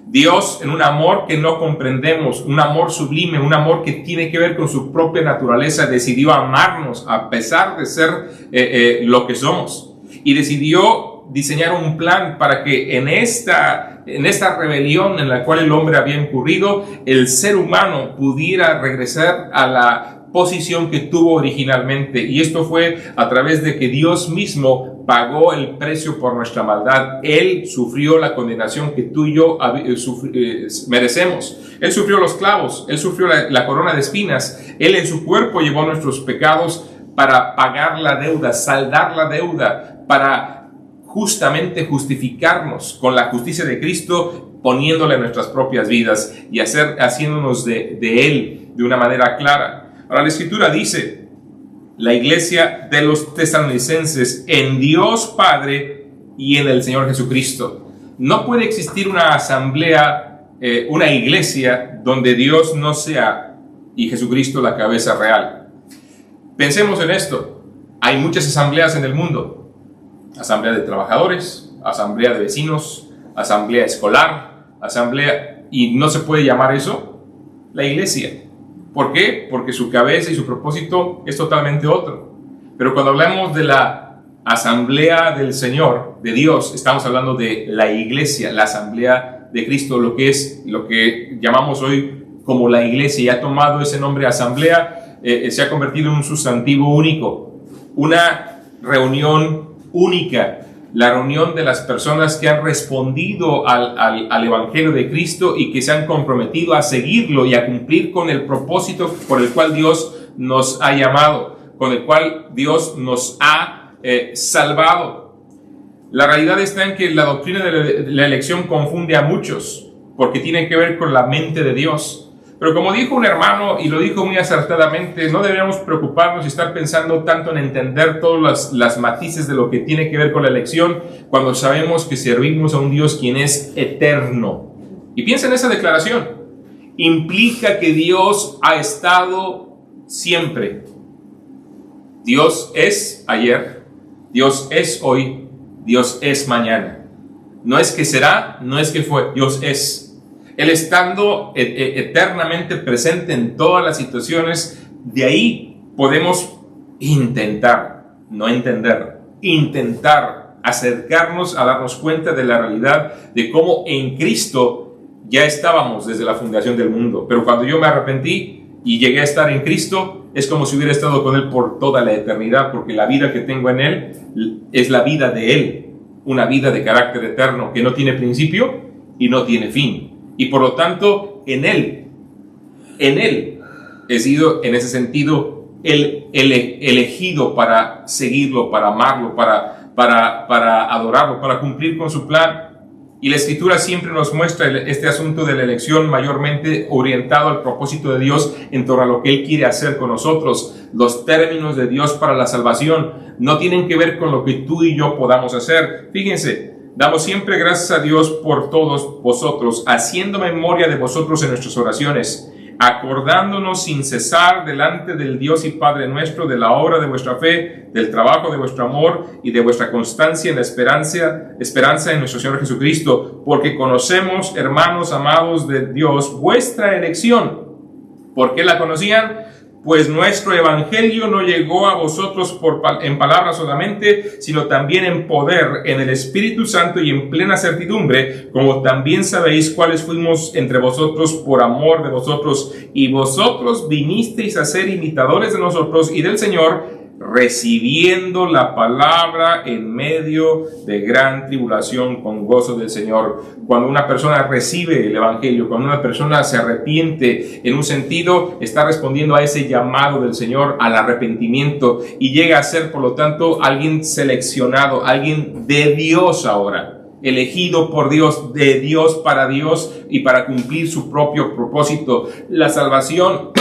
Dios, en un amor que no comprendemos, un amor sublime, un amor que tiene que ver con su propia naturaleza, decidió amarnos a pesar de ser lo que somos, y decidió diseñar un plan para que en esta rebelión en la cual el hombre había incurrido, el ser humano pudiera regresar a la posición que tuvo originalmente, y esto fue a través de que Dios mismo pagó el precio por nuestra maldad. Él sufrió la condenación que tú y yo merecemos. Él sufrió los clavos, Él sufrió la corona de espinas. Él en su cuerpo llevó nuestros pecados para pagar la deuda, saldar la deuda, para justamente justificarnos con la justicia de Cristo, poniéndole en nuestras propias vidas y haciéndonos de Él de una manera clara. Ahora la Escritura dice, la iglesia de los tesalonicenses, en Dios Padre y en el Señor Jesucristo. No puede existir una asamblea, una iglesia donde Dios no sea y Jesucristo la cabeza real. Pensemos en esto. Hay muchas asambleas en el mundo. Asamblea de trabajadores, asamblea de vecinos, asamblea escolar, asamblea, y no se puede llamar eso la iglesia. ¿Por qué? Porque su cabeza y su propósito es totalmente otro. Pero cuando hablamos de la asamblea del Señor, de Dios, estamos hablando de la iglesia, la asamblea de Cristo, lo que llamamos hoy como la iglesia, y ha tomado ese nombre asamblea, se ha convertido en un sustantivo único, una reunión única, la reunión de las personas que han respondido al Evangelio de Cristo y que se han comprometido a seguirlo y a cumplir con el propósito por el cual Dios nos ha llamado, con el cual Dios nos ha salvado. La realidad está en que la doctrina de la elección confunde a muchos, porque tiene que ver con la mente de Dios. Pero como dijo un hermano, y lo dijo muy acertadamente, no deberíamos preocuparnos y estar pensando tanto en entender todas las matices de lo que tiene que ver con la elección, cuando sabemos que servimos a un Dios quien es eterno. Y piensa en esa declaración. Implica que Dios ha estado siempre. Dios es ayer, Dios es hoy, Dios es mañana. No es que será, no es que fue, Dios es. Él estando eternamente presente en todas las situaciones, de ahí podemos intentar, no entender, intentar acercarnos a darnos cuenta de la realidad de cómo en Cristo ya estábamos desde la fundación del mundo. Pero cuando yo me arrepentí y llegué a estar en Cristo, es como si hubiera estado con Él por toda la eternidad, porque la vida que tengo en Él es la vida de Él, una vida de carácter eterno que no tiene principio y no tiene fin. Y por lo tanto, en Él he sido en ese sentido el elegido para seguirlo, para amarlo, para adorarlo, para cumplir con su plan. Y la Escritura siempre nos muestra este asunto de la elección mayormente orientado al propósito de Dios en torno a lo que Él quiere hacer con nosotros. Los términos de Dios para la salvación no tienen que ver con lo que tú y yo podamos hacer. Fíjense, damos siempre gracias a Dios por todos vosotros, haciendo memoria de vosotros en nuestras oraciones, acordándonos sin cesar delante del Dios y Padre nuestro de la obra de vuestra fe, del trabajo de vuestro amor y de vuestra constancia en la esperanza en nuestro Señor Jesucristo, porque conocemos, hermanos amados de Dios, vuestra elección. ¿Por qué la conocían? Pues nuestro evangelio no llegó a vosotros en palabras solamente, sino también en poder, en el Espíritu Santo y en plena certidumbre, como también sabéis cuáles fuimos entre vosotros por amor de vosotros, y vosotros vinisteis a ser imitadores de nosotros y del Señor, recibiendo la palabra en medio de gran tribulación con gozo del Señor. Cuando una persona recibe el evangelio, cuando una persona se arrepiente, en un sentido está respondiendo a ese llamado del Señor al arrepentimiento y llega a ser, por lo tanto, alguien seleccionado, alguien de Dios ahora, elegido por Dios, de Dios y para cumplir su propio propósito. La salvación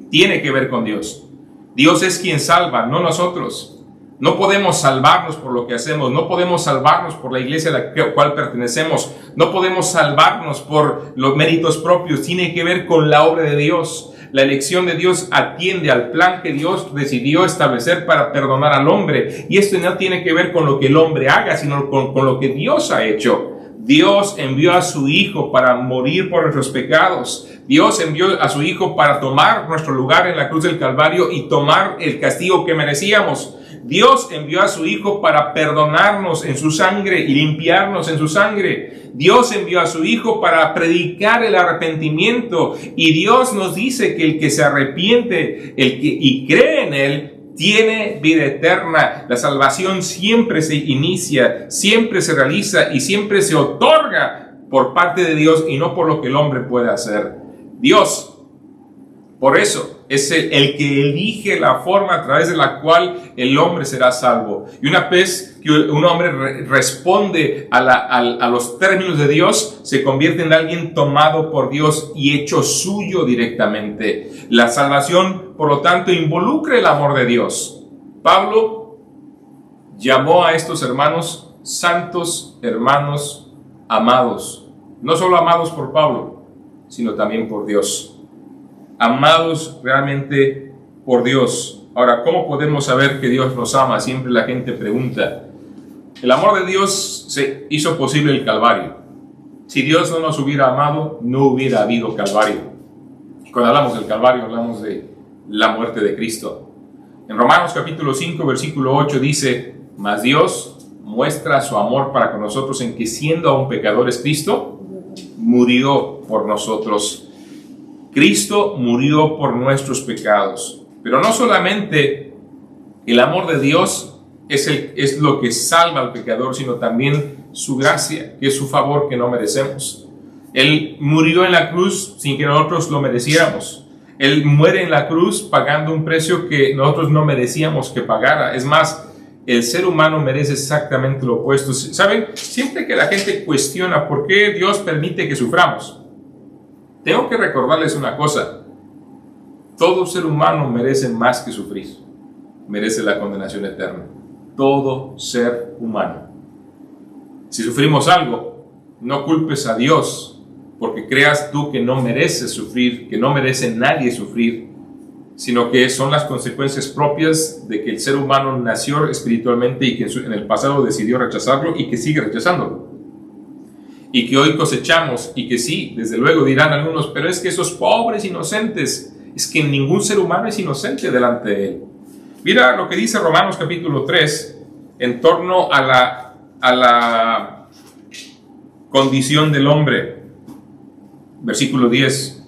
tiene que ver con Dios. Dios es quien salva, no nosotros. No podemos salvarnos por lo que hacemos, no podemos salvarnos por la iglesia a la cual pertenecemos, no podemos salvarnos por los méritos propios. Tiene que ver con la obra de Dios. La elección de Dios atiende al plan que Dios decidió establecer para perdonar al hombre. Y esto no tiene que ver con lo que el hombre haga, sino con lo que Dios ha hecho. Dios envió a su Hijo para morir por nuestros pecados. Dios envió a su Hijo para tomar nuestro lugar en la cruz del Calvario y tomar el castigo que merecíamos. Dios envió a su Hijo para perdonarnos en su sangre y limpiarnos en su sangre. Dios envió a su Hijo para predicar el arrepentimiento. Y Dios nos dice que el que se arrepiente y cree en Él, tiene vida eterna. La salvación siempre se inicia, siempre se realiza y siempre se otorga por parte de Dios y no por lo que el hombre puede hacer. Dios, por eso, es el que elige la forma a través de la cual el hombre será salvo. Y una vez que un hombre responde a los términos de Dios, se convierte en alguien tomado por Dios y hecho suyo directamente. La salvación, por lo tanto, involucra el amor de Dios. Pablo llamó a estos hermanos santos, hermanos amados. No solo amados por Pablo, sino también por Dios. Amados realmente por Dios. Ahora, ¿cómo podemos saber que Dios nos ama? Siempre la gente pregunta. El amor de Dios se hizo posible el Calvario. Si Dios no nos hubiera amado, no hubiera habido Calvario. Cuando hablamos del Calvario, hablamos de la muerte de Cristo. En Romanos capítulo 5, versículo 8 dice: mas Dios muestra su amor para con nosotros en que, siendo aún pecadores, Cristo murió por nosotros. Cristo murió por nuestros pecados. Pero no solamente el amor de Dios es lo que salva al pecador, sino también su gracia, que es su favor que no merecemos. Él murió en la cruz sin que nosotros lo mereciéramos. Él muere en la cruz pagando un precio que nosotros no merecíamos que pagara. Es más, el ser humano merece exactamente lo opuesto. ¿Saben? Siempre que la gente cuestiona por qué Dios permite que suframos, tengo que recordarles una cosa: todo ser humano merece más que sufrir, merece la condenación eterna. Todo ser humano. Si sufrimos algo, no culpes a Dios porque creas tú que no mereces sufrir, que no merece nadie sufrir, sino que son las consecuencias propias de que el ser humano nació espiritualmente y que en el pasado decidió rechazarlo y que sigue rechazándolo. Y que hoy cosechamos, y que sí, desde luego dirán algunos, pero es que esos pobres inocentes, es que ningún ser humano es inocente delante de Él. Mira lo que dice Romanos capítulo 3 en torno a la condición del hombre. Versículo 10.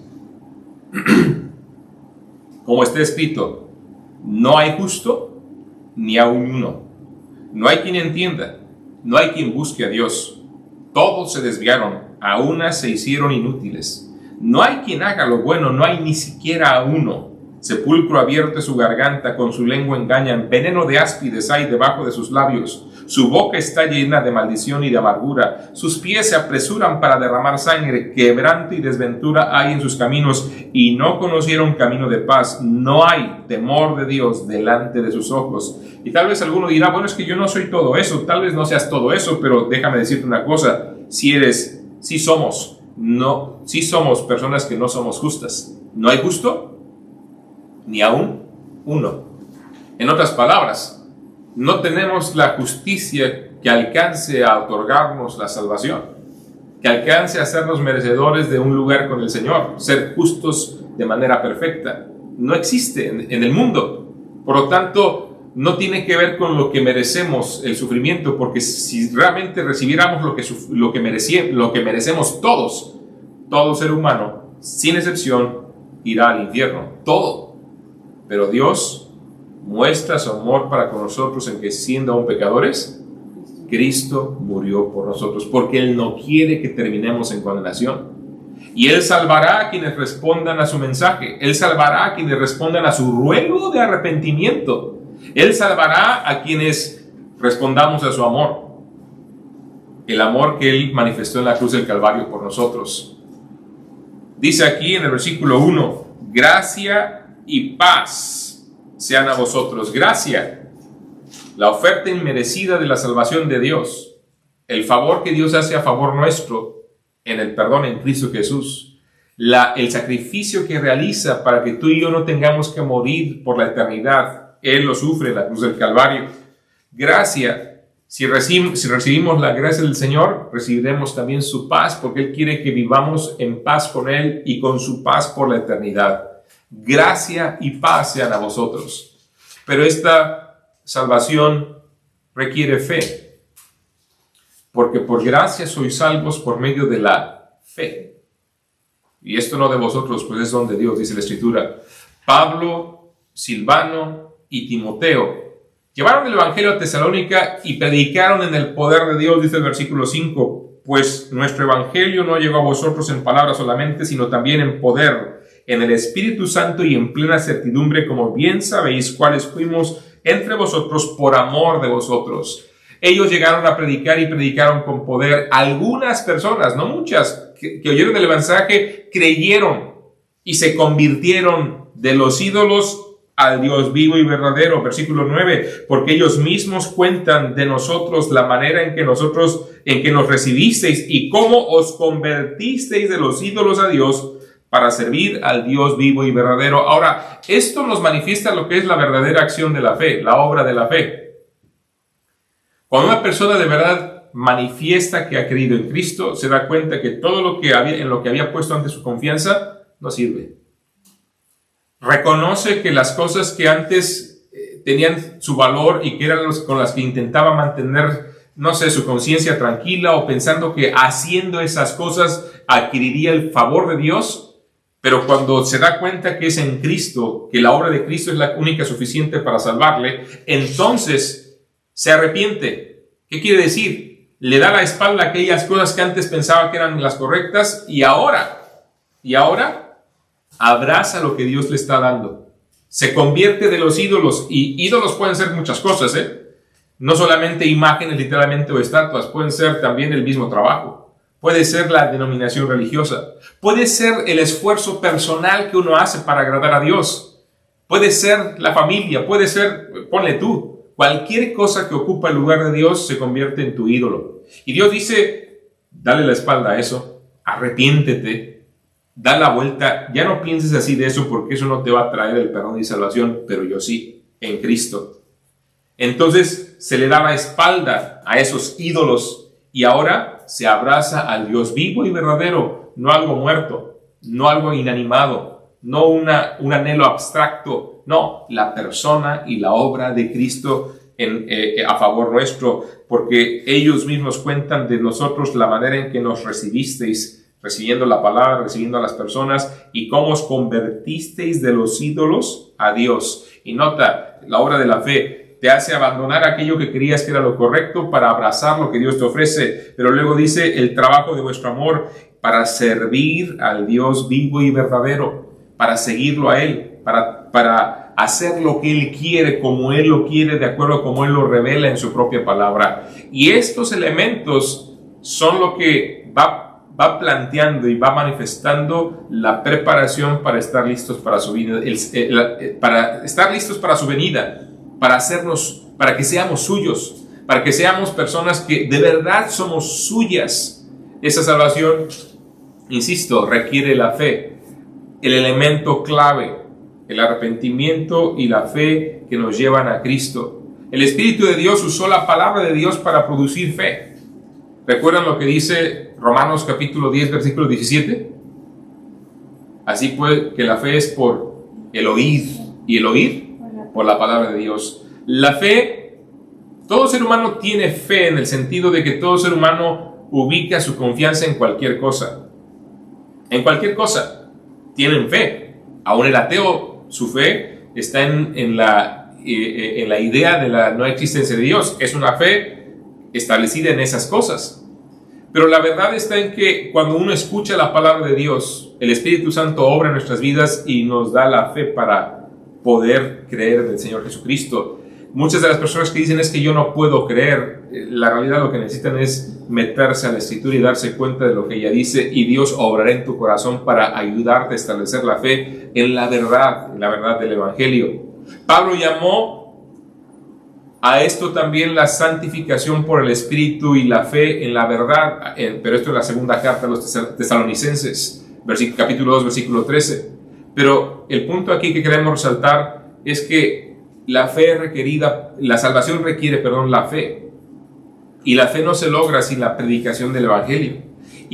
Como está escrito: no hay justo ni aun uno. No hay quien entienda, no hay quien busque a Dios. Todos se desviaron, a una se hicieron inútiles. No hay quien haga lo bueno, no hay ni siquiera a uno. Sepulcro abierto es su garganta, con su lengua engañan. Veneno de áspides hay debajo de sus labios. Su boca está llena de maldición y de amargura. Sus pies se apresuran para derramar sangre. Quebranto y desventura hay en sus caminos, y no conocieron camino de paz. No hay temor de Dios delante de sus ojos. Y tal vez alguno dirá: bueno, es que yo no soy todo eso. Tal vez no seas todo eso, pero déjame decirte una cosa: sí somos personas que no somos justas. No hay justo ni aún uno. En otras palabras, no tenemos la justicia que alcance a otorgarnos la salvación, que alcance a hacernos merecedores de un lugar con el Señor, ser justos de manera perfecta. No existe en el mundo. Por lo tanto, no tiene que ver con lo que merecemos el sufrimiento, porque si realmente recibiéramos lo que merecemos todos, todo ser humano, sin excepción, irá al infierno. Todo. Pero Dios muestra su amor para con nosotros en que, siendo aún pecadores, Cristo murió por nosotros, porque Él no quiere que terminemos en condenación. Y Él salvará a quienes respondan a su mensaje. Él salvará a quienes respondan a su ruego de arrepentimiento. Él salvará a quienes respondamos a su amor. El amor que Él manifestó en la cruz del Calvario por nosotros. Dice aquí en el versículo 1: gracia y paz sean a vosotros. Gracia, la oferta inmerecida de la salvación de Dios, el favor que Dios hace a favor nuestro en el perdón en Cristo Jesús, el sacrificio que realiza para que tú y yo no tengamos que morir por la eternidad. Él lo sufre en la cruz del Calvario. Gracia, si recibimos la gracia del Señor, recibiremos también su paz, porque Él quiere que vivamos en paz con Él y con su paz por la eternidad. Gracia y paz sean a vosotros. Pero esta salvación requiere fe, porque por gracia sois salvos por medio de la fe. Y esto no de vosotros, pues es don de Dios, dice la Escritura. Pablo, Silvano y Timoteo llevaron el Evangelio a Tesalónica y predicaron en el poder de Dios, dice el versículo 5, pues nuestro Evangelio no llegó a vosotros en palabras solamente, sino también en poder, en el Espíritu Santo y en plena certidumbre, como bien sabéis cuáles fuimos entre vosotros por amor de vosotros. Ellos llegaron a predicar y predicaron con poder. Algunas personas, no muchas, que oyeron el mensaje, creyeron y se convirtieron de los ídolos al Dios vivo y verdadero. Versículo 9, porque ellos mismos cuentan de nosotros la manera en que nos recibisteis y cómo os convertisteis de los ídolos a Dios para servir al Dios vivo y verdadero. Ahora, esto nos manifiesta lo que es la verdadera acción de la fe, la obra de la fe. Cuando una persona de verdad manifiesta que ha creído en Cristo, se da cuenta que todo lo que en lo que había puesto antes su confianza no sirve. Reconoce que las cosas que antes tenían su valor y que eran con las que intentaba mantener, no sé, su conciencia tranquila o pensando que haciendo esas cosas adquiriría el favor de Dios, pero cuando se da cuenta que es en Cristo, que la obra de Cristo es la única suficiente para salvarle, entonces se arrepiente. ¿Qué quiere decir? Le da la espalda a aquellas cosas que antes pensaba que eran las correctas y ahora abraza lo que Dios le está dando. Se convierte de los ídolos, y ídolos pueden ser muchas cosas, no solamente imágenes literalmente o estatuas, pueden ser también el mismo trabajo. Puede ser la denominación religiosa. Puede ser el esfuerzo personal que uno hace para agradar a Dios. Puede ser la familia, puede ser, ponle tú, cualquier cosa que ocupa el lugar de Dios se convierte en tu ídolo. Y Dios dice, dale la espalda a eso, arrepiéntete, da la vuelta, ya no pienses así de eso porque eso no te va a traer el perdón y salvación, pero yo sí, en Cristo. Entonces se le da la espalda a esos ídolos y ahora se abraza al Dios vivo y verdadero, no algo muerto, no algo inanimado, no un anhelo abstracto, no, la persona y la obra de Cristo a favor nuestro, porque ellos mismos cuentan de nosotros la manera en que nos recibisteis, recibiendo la palabra, recibiendo a las personas, y cómo os convertisteis de los ídolos a Dios. Y nota, la obra de la fe te hace abandonar aquello que creías que era lo correcto para abrazar lo que Dios te ofrece. Pero luego dice el trabajo de vuestro amor para servir al Dios vivo y verdadero, para seguirlo a Él, para hacer lo que Él quiere, como Él lo quiere, de acuerdo a como Él lo revela en su propia palabra. Y estos elementos son lo que va planteando y va manifestando la preparación para estar listos para su vida, para estar listos para su venida, para que seamos suyos, para que seamos personas que de verdad somos suyas. Esa salvación, insisto, requiere la fe, el elemento clave, el arrepentimiento y la fe que nos llevan a Cristo. El Espíritu de Dios usó la palabra de Dios para producir fe. ¿Recuerdan lo que dice Romanos capítulo 10, versículo 17? Así pues, que la fe es por el oír, y el oír por la palabra de Dios. La fe, todo ser humano tiene fe en el sentido de que todo ser humano ubica su confianza en cualquier cosa. En cualquier cosa tienen fe. Aún el ateo, su fe está en la idea de la no existencia de Dios. Es una fe establecida en esas cosas. Pero la verdad está en que cuando uno escucha la palabra de Dios, el Espíritu Santo obra en nuestras vidas y nos da la fe para poder creer en el Señor Jesucristo. Muchas de las personas que dicen es que yo no puedo creer, la realidad lo que necesitan es meterse a la Escritura y darse cuenta de lo que ella dice, y Dios obrará en tu corazón para ayudarte a establecer la fe en la verdad del Evangelio. Pablo llamó a esto también la santificación por el Espíritu y la fe en la verdad, pero esto es la segunda carta a los tesalonicenses, capítulo 2, versículo 13. Pero el punto aquí que queremos resaltar es que la salvación requiere la fe. Y la fe no se logra sin la predicación del Evangelio.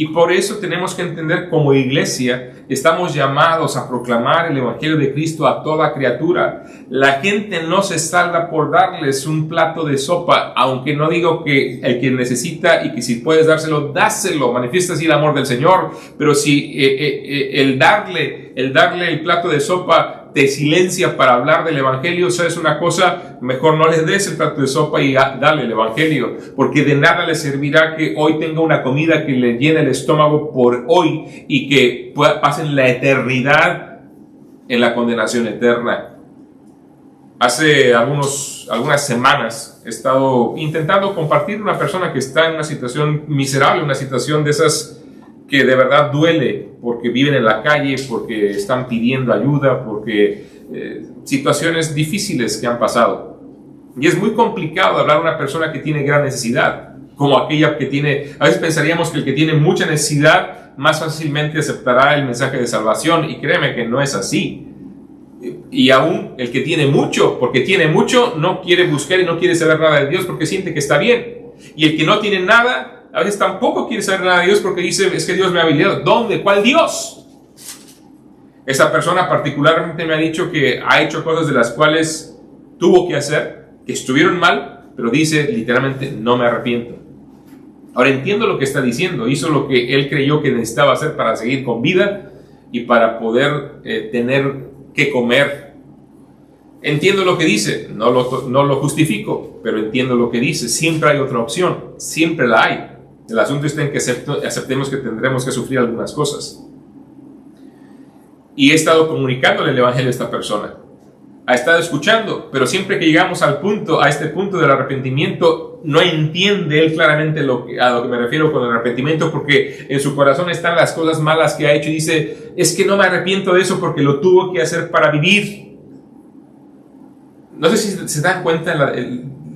Y por eso tenemos que entender, como iglesia, estamos llamados a proclamar el Evangelio de Cristo a toda criatura. La gente no se salva por darles un plato de sopa, aunque no digo que el que necesita y que si puedes dárselo, dáselo, manifiesta así el amor del Señor. Pero si el darle el plato de sopa te silencia para hablar del Evangelio, o sea, es una cosa, mejor no les des el plato de sopa y dale el Evangelio, porque de nada le servirá que hoy tenga una comida que le llene el estómago por hoy y que pasen la eternidad en la condenación eterna. Hace algunas semanas he estado intentando compartir con una persona que está en una situación miserable, una situación de esas que de verdad duele, porque viven en la calle, porque están pidiendo ayuda, porque situaciones difíciles que han pasado. Y es muy complicado hablar a una persona que tiene gran necesidad, como aquella que tiene, a veces pensaríamos que el que tiene mucha necesidad más fácilmente aceptará el mensaje de salvación, y créeme que no es así. Y aún el que tiene mucho, porque tiene mucho, no quiere buscar y no quiere saber nada de Dios porque siente que está bien. Y el que no tiene nada, a veces tampoco quiere saber nada de Dios porque dice, es que Dios me ha habilitado. ¿Dónde? ¿Cuál Dios? Esa persona particularmente me ha dicho que ha hecho cosas de las cuales tuvo que hacer, que estuvieron mal, pero dice literalmente, no me arrepiento. Ahora entiendo lo que está diciendo. Hizo lo que él creyó que necesitaba hacer para seguir con vida y para poder tener que comer. Entiendo lo que dice, no lo justifico, pero entiendo lo que dice. Siempre hay otra opción, siempre la hay. El asunto está en que aceptemos que tendremos que sufrir algunas cosas. Y he estado comunicándole el Evangelio a esta persona. Ha estado escuchando, pero siempre que llegamos a este punto del arrepentimiento, no entiende él claramente a lo que me refiero con el arrepentimiento, porque en su corazón están las cosas malas que ha hecho y dice, es que no me arrepiento de eso porque lo tuvo que hacer para vivir. No sé si se dan cuenta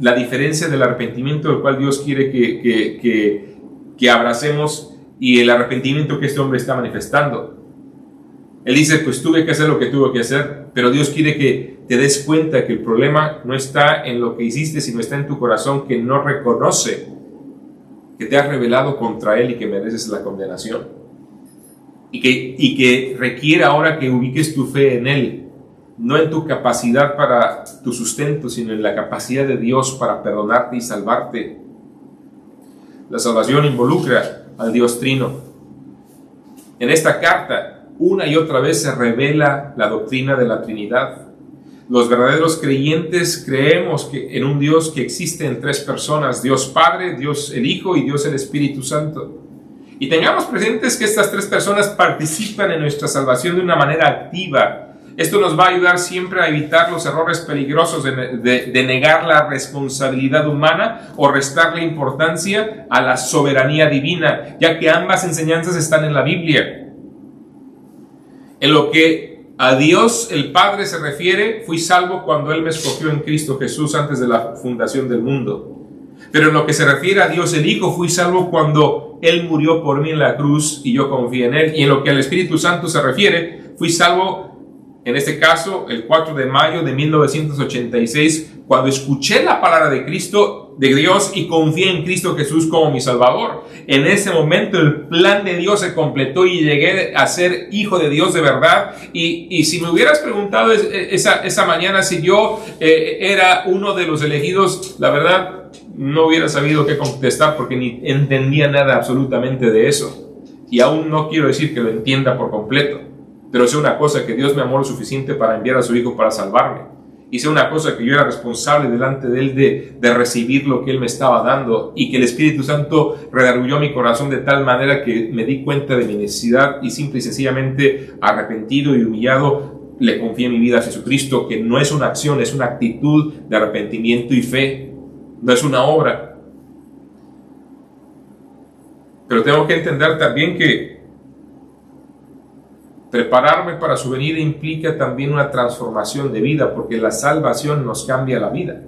la diferencia del arrepentimiento del cual Dios quiere que abracemos y el arrepentimiento que este hombre está manifestando. Él dice, pues tuve que hacer lo que tuve que hacer, pero Dios quiere que te des cuenta que el problema no está en lo que hiciste, sino está en tu corazón que no reconoce que te has rebelado contra Él y que mereces la condenación. Y que requiere ahora que ubiques tu fe en Él, no en tu capacidad para tu sustento, sino en la capacidad de Dios para perdonarte y salvarte. La salvación involucra al Dios Trino. En esta carta, una y otra vez se revela la doctrina de la Trinidad. Los verdaderos creyentes creemos en un Dios que existe en tres personas: Dios Padre, Dios el Hijo y Dios el Espíritu Santo. Y tengamos presentes que estas tres personas participan en nuestra salvación de una manera activa. Esto nos va a ayudar siempre a evitar los errores peligrosos de negar la responsabilidad humana o restarle importancia a la soberanía divina, ya que ambas enseñanzas están en la Biblia. En lo que a Dios el Padre se refiere, fui salvo cuando Él me escogió en Cristo Jesús antes de la fundación del mundo. Pero en lo que se refiere a Dios el Hijo, fui salvo cuando Él murió por mí en la cruz y yo confié en Él. Y en lo que al Espíritu Santo se refiere, fui salvo, en este caso, el 4 de mayo de 1986, cuando escuché la palabra de Cristo, de Dios, y confié en Cristo Jesús como mi Salvador. En ese momento el plan de Dios se completó y llegué a ser hijo de Dios de verdad. Y si me hubieras preguntado esa mañana si yo era uno de los elegidos, la verdad no hubiera sabido qué contestar porque ni entendía nada absolutamente de eso. Y aún no quiero decir que lo entienda por completo. Pero sé una cosa, que Dios me amó lo suficiente para enviar a su Hijo para salvarme. Y sé una cosa, que yo era responsable delante de Él de recibir lo que Él me estaba dando, y que el Espíritu Santo redarguyó mi corazón de tal manera que me di cuenta de mi necesidad y simple y sencillamente, arrepentido y humillado, le confié mi vida a Jesucristo, que no es una acción, es una actitud de arrepentimiento y fe, no es una obra. Pero tengo que entender también que prepararme para su venida implica también una transformación de vida, porque la salvación nos cambia la vida.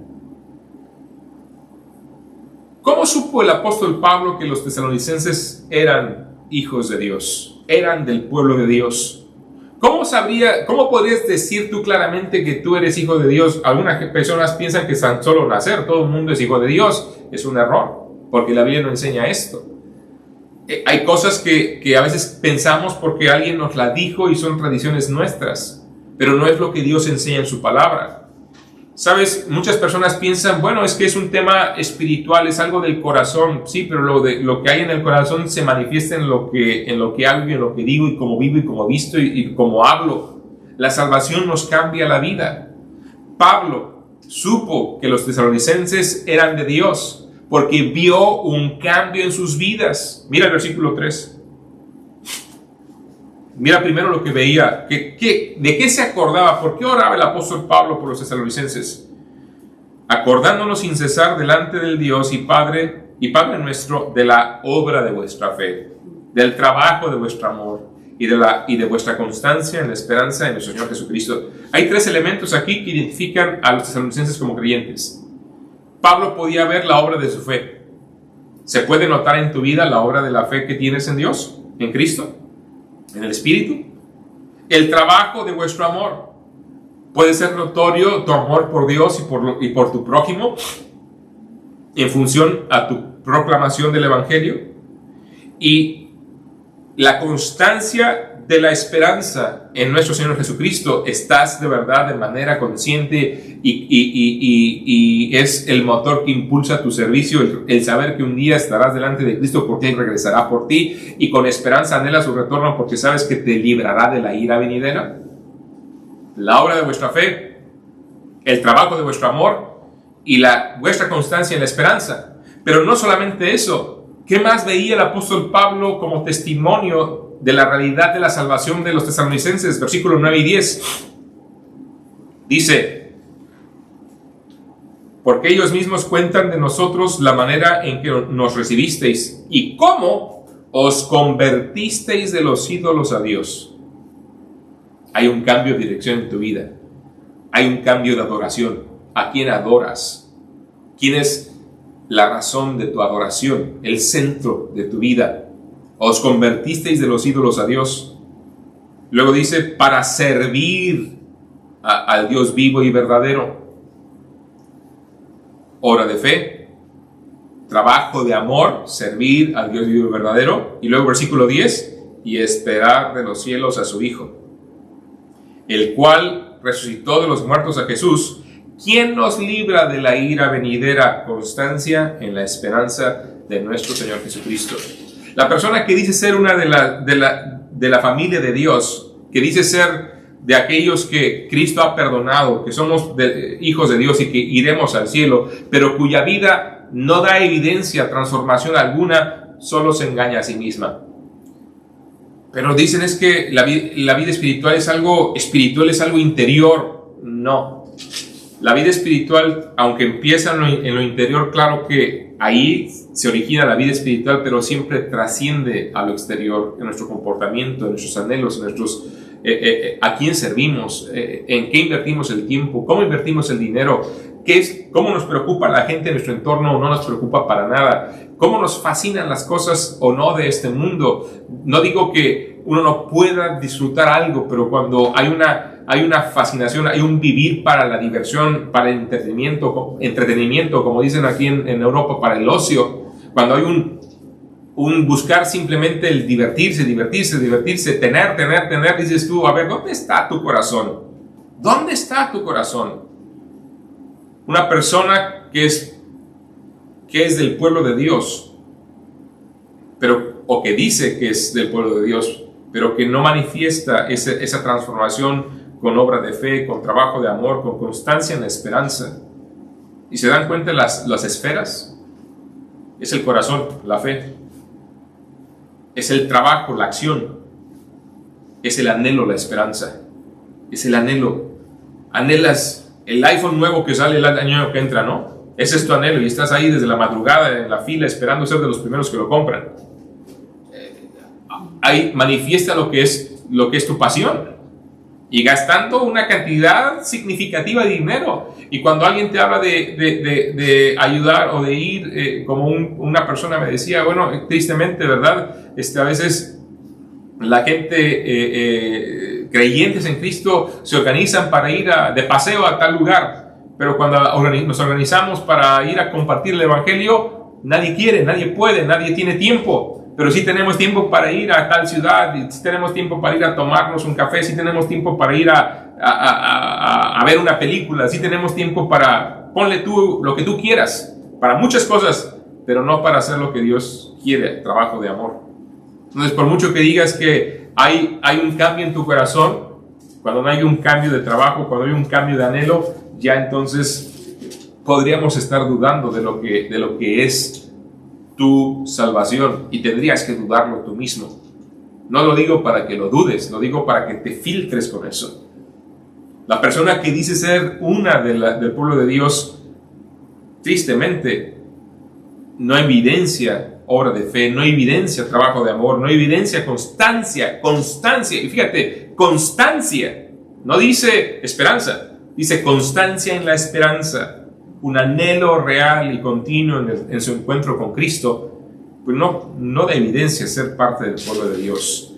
¿Cómo supo el apóstol Pablo que los tesalonicenses eran hijos de Dios, eran del pueblo de Dios? ¿Cómo podrías decir tú claramente que tú eres hijo de Dios? Algunas personas piensan que es tan solo nacer, todo el mundo es hijo de Dios. Es un error, porque la Biblia no enseña esto. Hay cosas que a veces pensamos porque alguien nos la dijo y son tradiciones nuestras, pero no es lo que Dios enseña en su palabra. Sabes, muchas personas piensan, bueno, es que es un tema espiritual, es algo del corazón. Sí, pero lo que hay en el corazón se manifiesta en lo que hago y en lo que digo y cómo vivo y cómo visto y cómo hablo. La salvación nos cambia la vida. Pablo supo que los tesalonicenses eran de Dios porque vio un cambio en sus vidas. Mira el versículo 3. Mira primero lo que veía, ¿de qué se acordaba? ¿Por qué oraba el apóstol Pablo por los tesalonicenses? Acordándonos sin cesar delante del Dios y Padre nuestro, de la obra de vuestra fe, del trabajo de vuestro amor y de vuestra constancia en la esperanza en nuestro Señor Jesucristo. Hay 3 elementos aquí que identifican a los tesalonicenses como creyentes. Pablo podía ver la obra de su fe. ¿Se puede notar en tu vida la obra de la fe que tienes en Dios, en Cristo? En el Espíritu. El trabajo de vuestro amor. Puede ser notorio tu amor por Dios y por tu prójimo en función a tu proclamación del Evangelio. Y la constancia de la esperanza en nuestro Señor Jesucristo. Estás de verdad de manera consciente y es el motor que impulsa tu servicio, el saber que un día estarás delante de Cristo porque Él regresará por ti y con esperanza anhela su retorno porque sabes que te librará de la ira venidera. La obra de vuestra fe, el trabajo de vuestro amor y vuestra constancia en la esperanza. Pero no solamente eso. ¿Qué más veía el apóstol Pablo como testimonio de la realidad de la salvación de los tesalonicenses? Versículos 9 y 10. Dice, porque ellos mismos cuentan de nosotros la manera en que nos recibisteis y cómo os convertisteis de los ídolos a Dios. Hay un cambio de dirección en tu vida. Hay un cambio de adoración. ¿A quién adoras? ¿Quién es la razón de tu adoración? El centro de tu vida. Os convertisteis de los ídolos a Dios. Luego dice, para servir al Dios vivo y verdadero. Obra de fe, trabajo de amor, servir al Dios vivo y verdadero. Y luego versículo 10, y esperar de los cielos a su Hijo, el cual resucitó de los muertos a Jesús, quien nos libra de la ira venidera, constancia en la esperanza de nuestro Señor Jesucristo. La persona que dice ser una de la familia de Dios, que dice ser de aquellos que Cristo ha perdonado, que somos hijos de Dios y que iremos al cielo, pero cuya vida no da evidencia, transformación alguna, solo se engaña a sí misma. Pero dicen es que la vida espiritual es algo interior. No. La vida espiritual, aunque empieza en lo interior, claro que ahí se origina la vida espiritual, pero siempre trasciende a lo exterior, en nuestro comportamiento, en nuestros anhelos, en nuestros a quién servimos, en qué invertimos el tiempo, cómo invertimos el dinero, cómo nos preocupa la gente en nuestro entorno o no nos preocupa para nada, cómo nos fascinan las cosas o no de este mundo. No digo que uno no pueda disfrutar algo, pero cuando hay una fascinación, hay un vivir para la diversión, para el entretenimiento, como dicen aquí en Europa, para el ocio, cuando hay un buscar simplemente el divertirse, tener, dices tú, a ver, ¿dónde está tu corazón? ¿Dónde está tu corazón? Una persona que es del pueblo de Dios, o que dice que es del pueblo de Dios, pero que no manifiesta esa transformación con obra de fe, con trabajo de amor, con constancia en la esperanza. ¿Y se dan cuenta las esferas? Es el corazón, la fe. Es el trabajo, la acción. Es el anhelo, la esperanza. Es el anhelo. Anhelas el iPhone nuevo que sale el año que entra, ¿no? Ese es tu anhelo y estás ahí desde la madrugada en la fila esperando ser de los primeros que lo compran. Ahí manifiesta lo que es tu pasión. Y gastando una cantidad significativa de dinero. Y cuando alguien te habla de ayudar o de ir, como una persona me decía, bueno, tristemente, ¿verdad? A veces la gente, creyentes en Cristo, se organizan para ir de paseo a tal lugar. Pero cuando nos organizamos para ir a compartir el Evangelio, nadie quiere, nadie puede, nadie tiene tiempo. pero sí tenemos tiempo para ir a tal ciudad, y sí tenemos tiempo para ir a tomarnos un café, sí tenemos tiempo para ir a ver una película, sí tenemos tiempo para, ponle tú lo que tú quieras, para muchas cosas, pero no para hacer lo que Dios quiere, trabajo de amor. Entonces, por mucho que digas que hay un cambio en tu corazón, cuando no hay un cambio de trabajo, cuando hay un cambio de anhelo, ya entonces podríamos estar dudando de lo que es tu salvación, y tendrías que dudarlo tú mismo. No lo digo para que lo dudes, lo digo para que te filtres con eso. La persona que dice ser una del pueblo de Dios, tristemente, no evidencia obra de fe, no evidencia trabajo de amor, no evidencia constancia, y fíjate, constancia, no dice esperanza, dice constancia en la esperanza, un anhelo real y continuo en su encuentro con Cristo, pues no da evidencia ser parte del pueblo de Dios.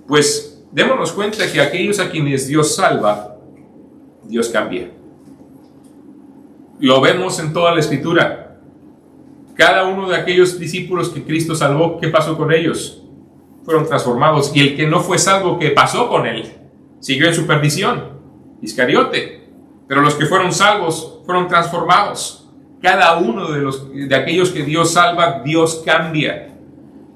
Pues démonos cuenta que aquellos a quienes Dios salva, Dios cambia. Lo vemos en toda la Escritura. Cada uno de aquellos discípulos que Cristo salvó, ¿qué pasó con ellos? Fueron transformados. Y el que no fue salvo, ¿qué pasó con él? Siguió en su perdición, Iscariote. Pero los que fueron salvos fueron transformados. Cada uno de aquellos que Dios salva, Dios cambia.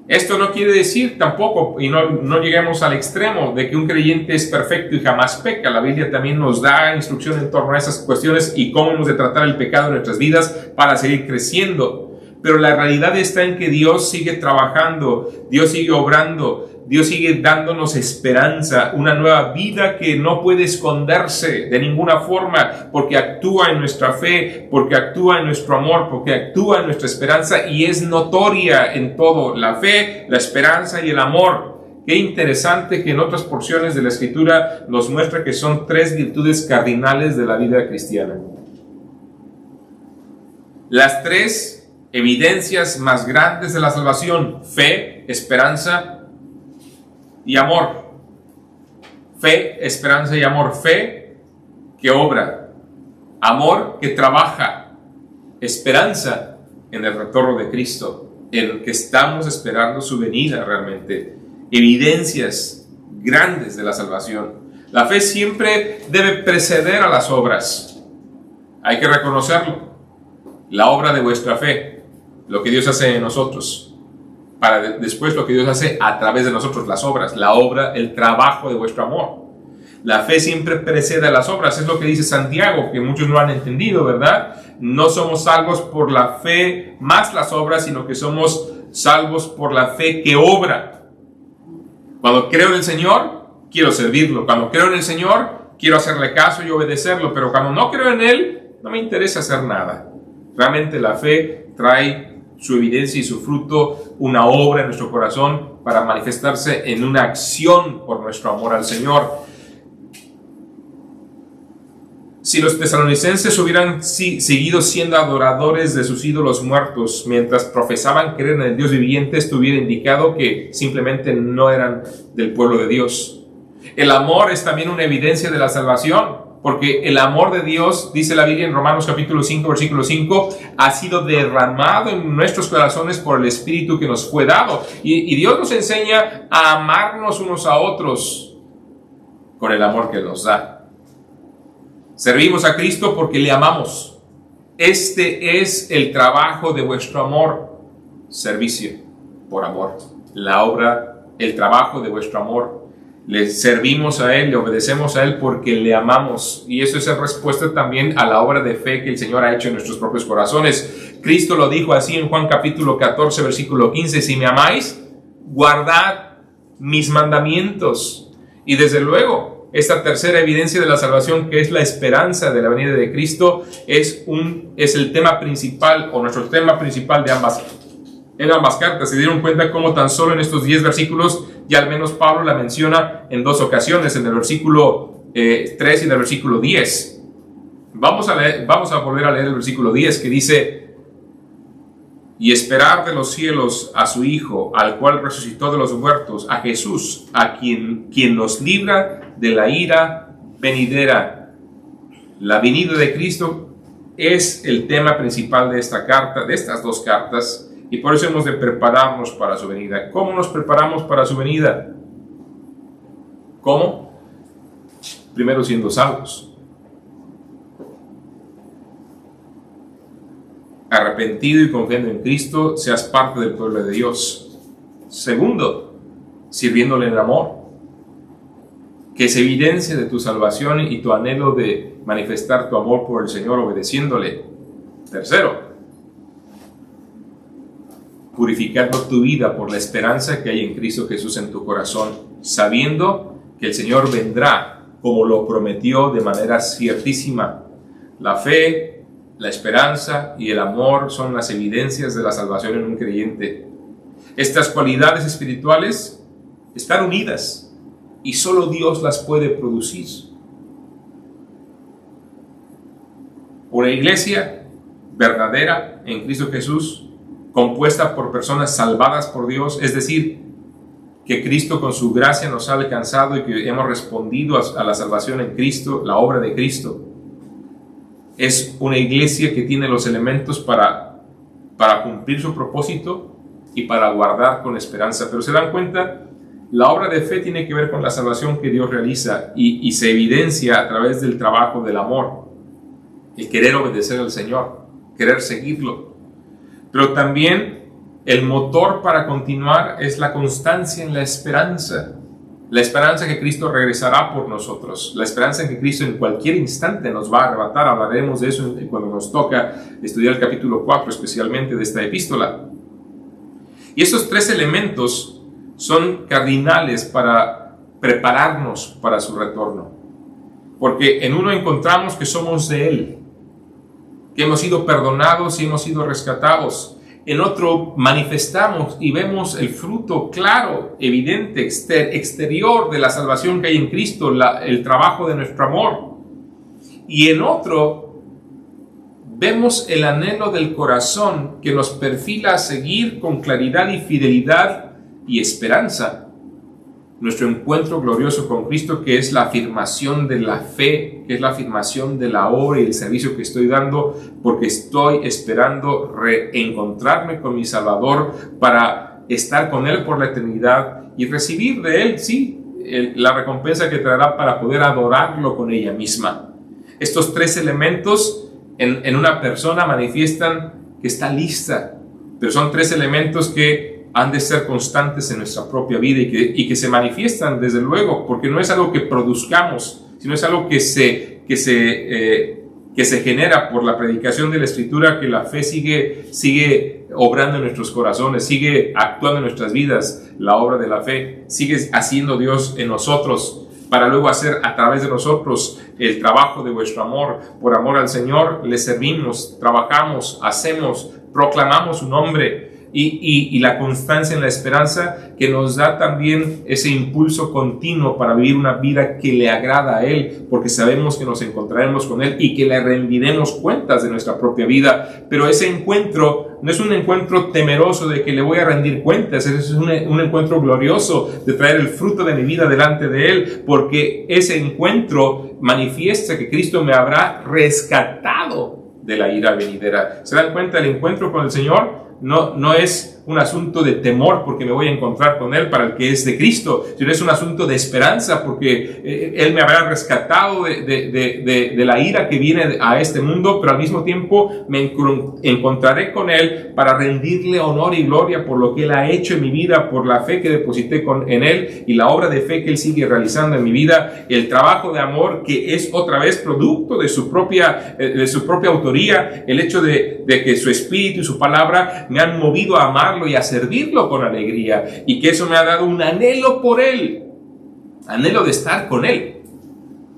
Esto no quiere decir tampoco, y no lleguemos al extremo de que un creyente es perfecto y jamás peca. La Biblia también nos da instrucción en torno a esas cuestiones y cómo hemos de tratar el pecado en nuestras vidas para seguir creciendo. Pero la realidad está en que Dios sigue trabajando, Dios sigue obrando, Dios sigue dándonos esperanza, una nueva vida que no puede esconderse de ninguna forma, porque actúa en nuestra fe, porque actúa en nuestro amor, porque actúa en nuestra esperanza y es notoria en todo, la fe, la esperanza y el amor. Qué interesante que en otras porciones de la Escritura nos muestra que son 3 virtudes cardinales de la vida cristiana. Las 3 evidencias más grandes de la salvación: fe, esperanza y amor. Fe, esperanza y amor. Fe que obra, amor que trabaja, esperanza en el retorno de Cristo, en el que estamos esperando su venida realmente. Evidencias grandes de la salvación. La fe siempre debe preceder a las obras. Hay que reconocerlo. La obra de vuestra fe, lo que Dios hace en nosotros, para después lo que Dios hace a través de nosotros, las obras, la obra, el trabajo de vuestro amor. La fe siempre precede a las obras, es lo que dice Santiago, que muchos no han entendido, ¿verdad? No somos salvos por la fe más las obras, sino que somos salvos por la fe que obra. Cuando creo en el Señor, quiero servirlo. Cuando creo en el Señor, quiero hacerle caso y obedecerlo. Pero cuando no creo en Él, no me interesa hacer nada. Realmente la fe trae su evidencia y su fruto, una obra en nuestro corazón para manifestarse en una acción por nuestro amor al Señor. Si los tesalonicenses hubieran seguido siendo adoradores de sus ídolos muertos mientras profesaban creer en el Dios viviente, esto hubiera indicado que simplemente no eran del pueblo de Dios. El amor es también una evidencia de la salvación, porque el amor de Dios, dice la Biblia en Romanos capítulo 5, versículo 5, ha sido derramado en nuestros corazones por el Espíritu que nos fue dado. Y Dios nos enseña a amarnos unos a otros con el amor que Él nos da. Servimos a Cristo porque le amamos. Este es el trabajo de vuestro amor. Servicio por amor. La obra, el trabajo de vuestro amor. Le servimos a Él, le obedecemos a Él porque le amamos. Y eso es en respuesta también a la obra de fe que el Señor ha hecho en nuestros propios corazones. Cristo lo dijo así en Juan capítulo 14, versículo 15. Si me amáis, guardad mis mandamientos. Y desde luego, esta tercera evidencia de la salvación, que es la esperanza de la venida de Cristo, es el tema principal, o nuestro tema principal de ambas cartas. Se dieron cuenta cómo tan solo en estos 10 versículos, ya al menos Pablo la menciona en 2 ocasiones, en el versículo 3 y en el versículo 10. Vamos a volver a leer el versículo 10, que dice: y esperar de los cielos a su Hijo, al cual resucitó de los muertos, a Jesús, a quien nos libra de la ira venidera. La venida de Cristo es el tema principal de esta carta, de estas 2 cartas. Y por eso hemos de prepararnos para su venida. ¿Cómo nos preparamos para su venida? ¿Cómo? Primero siendo salvos. Arrepentido y confiando en Cristo, seas parte del pueblo de Dios. Segundo, sirviéndole en amor, que es evidencia de tu salvación y tu anhelo de manifestar tu amor por el Señor obedeciéndole. Tercero, purificando tu vida por la esperanza que hay en Cristo Jesús en tu corazón, sabiendo que el Señor vendrá como lo prometió de manera ciertísima. La fe, la esperanza y el amor son las evidencias de la salvación en un creyente. Estas cualidades espirituales están unidas y solo Dios las puede producir. Una iglesia verdadera en Cristo Jesús, compuesta por personas salvadas por Dios, es decir, que Cristo con su gracia nos ha alcanzado y que hemos respondido a la salvación en Cristo, la obra de Cristo. Es una iglesia que tiene los elementos para cumplir su propósito y para guardar con esperanza. Pero se dan cuenta, la obra de fe tiene que ver con la salvación que Dios realiza y se evidencia a través del trabajo del amor, el querer obedecer al Señor, querer seguirlo. Pero también el motor para continuar es la constancia en la esperanza que Cristo regresará por nosotros, la esperanza en que Cristo en cualquier instante nos va a arrebatar. Hablaremos de eso cuando nos toca estudiar el capítulo 4, especialmente de esta epístola. Y estos tres elementos son cardinales para prepararnos para su retorno, porque en uno encontramos que somos de Él, que hemos sido perdonados y hemos sido rescatados. En otro manifestamos y vemos el fruto claro, evidente, exterior de la salvación que hay en Cristo, el trabajo de nuestro amor. Y en otro vemos el anhelo del corazón que nos perfila a seguir con claridad y fidelidad y esperanza nuestro encuentro glorioso con Cristo, que es la afirmación de la fe, que es la afirmación de la obra y el servicio que estoy dando, porque estoy esperando reencontrarme con mi Salvador para estar con Él por la eternidad y recibir de Él, sí, la recompensa que traerá para poder adorarlo con ella misma. Estos tres elementos en una persona manifiestan que está lista, pero son tres elementos que han de ser constantes en nuestra propia vida y que se manifiestan desde luego, porque no es algo que produzcamos, sino es algo que se genera por la predicación de la Escritura, que la fe sigue obrando en nuestros corazones, sigue actuando en nuestras vidas. La obra de la fe sigue haciendo Dios en nosotros, para luego hacer a través de nosotros el trabajo de vuestro amor. Por amor al Señor le servimos, trabajamos, hacemos, proclamamos su nombre. Y la constancia en la esperanza, que nos da también ese impulso continuo para vivir una vida que le agrada a Él, porque sabemos que nos encontraremos con Él y que le rendiremos cuentas de nuestra propia vida. Pero ese encuentro no es un encuentro temeroso de que le voy a rendir cuentas, es un encuentro glorioso de traer el fruto de mi vida delante de Él, porque ese encuentro manifiesta que Cristo me habrá rescatado de la ira venidera. ¿Se dan cuenta? El encuentro con el Señor no es un asunto de temor porque me voy a encontrar con Él para el que es de Cristo, sino es un asunto de esperanza porque Él me habrá rescatado de la ira que viene a este mundo, pero al mismo tiempo me encontraré con Él para rendirle honor y gloria por lo que Él ha hecho en mi vida, por la fe que deposité en Él y la obra de fe que Él sigue realizando en mi vida, el trabajo de amor que es otra vez producto de su propia autoría, el hecho de que su espíritu y su palabra me han movido a amar y a servirlo con alegría, y que eso me ha dado un anhelo por Él, anhelo de estar con Él,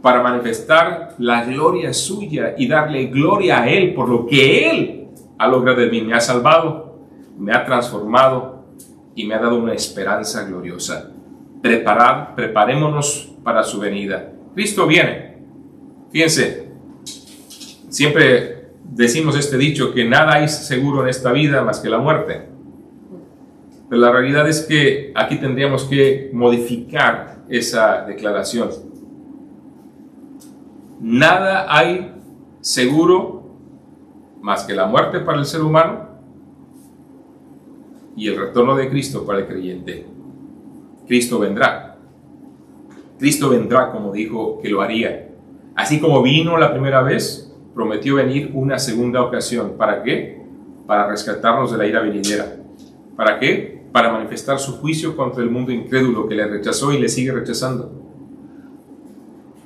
para manifestar la gloria suya y darle gloria a Él por lo que Él ha logrado en mí. Me ha salvado, me ha transformado y me ha dado una esperanza gloriosa. Preparémonos para su venida. Cristo viene. Fíjense, siempre decimos este dicho, que nada hay seguro en esta vida más que la muerte. Pero la realidad es que aquí tendríamos que modificar esa declaración. Nada hay seguro más que la muerte para el ser humano y el retorno de Cristo para el creyente. Cristo vendrá. Cristo vendrá como dijo que lo haría. Así como vino la primera vez, prometió venir una segunda ocasión. ¿Para qué? Para rescatarnos de la ira venidera. ¿Para qué? Para manifestar su juicio contra el mundo incrédulo que le rechazó y le sigue rechazando.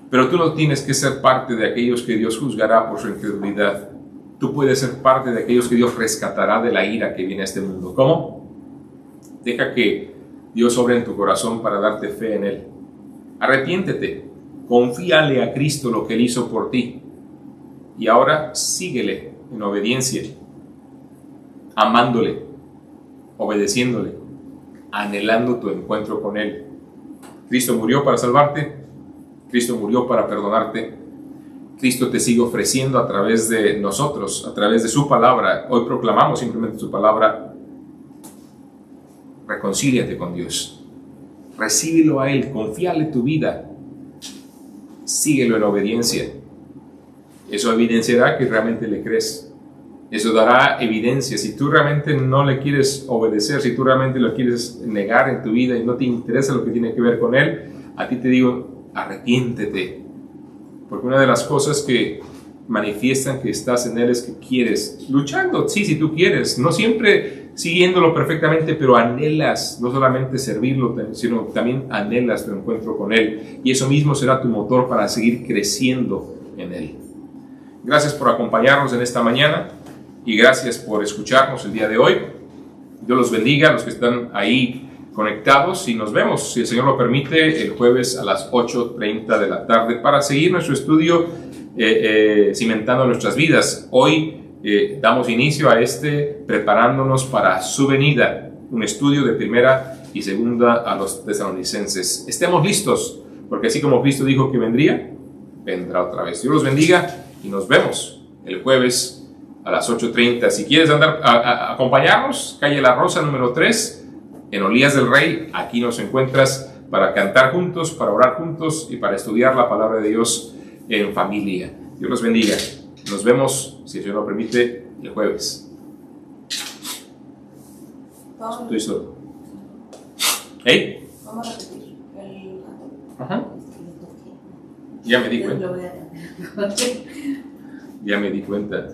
Pero tú no tienes que ser parte de aquellos que Dios juzgará por su incredulidad. Tú puedes ser parte de aquellos que Dios rescatará de la ira que viene a este mundo. ¿Cómo? Deja que Dios obre en tu corazón para darte fe en Él. Arrepiéntete, confíale a Cristo lo que Él hizo por ti. Y ahora síguele en obediencia, amándole, obedeciéndole, anhelando tu encuentro con Él. Cristo murió para salvarte, Cristo murió para perdonarte, Cristo te sigue ofreciendo a través de nosotros, a través de su palabra. Hoy proclamamos simplemente su palabra. Reconcíliate con Dios, recíbelo a Él, confíale tu vida, síguelo en obediencia. Eso evidenciará que realmente le crees. Eso dará evidencia. Si tú realmente no le quieres obedecer, si tú realmente lo quieres negar en tu vida y no te interesa lo que tiene que ver con Él, a ti te digo, arrepiéntete. Porque una de las cosas que manifiestan que estás en Él es que quieres, luchando, sí, si tú quieres, no siempre siguiéndolo perfectamente, pero anhelas no solamente servirlo, sino también anhelas tu encuentro con Él. Y eso mismo será tu motor para seguir creciendo en Él. Gracias por acompañarnos en esta mañana y gracias por escucharnos el día de hoy. Dios los bendiga a los que están ahí conectados y nos vemos, si el Señor lo permite, el jueves a las 8:30 de la tarde para seguir nuestro estudio cimentando nuestras vidas. Hoy damos inicio a preparándonos para su venida, un estudio de primera y segunda a los tesalonicenses. Estemos listos, porque así como Cristo dijo que vendría, vendrá otra vez. Dios los bendiga y nos vemos el jueves a las 8:30. Si quieres acompañarnos, calle La Rosa número 3, en Olías del Rey. Aquí nos encuentras para cantar juntos, para orar juntos y para estudiar la palabra de Dios en familia. Dios los bendiga. Nos vemos, si el Señor lo permite, el jueves. Estoy solo. ¿Hey? Vamos a repetir el canto. Ajá. Ya me di cuenta. Ya me di cuenta.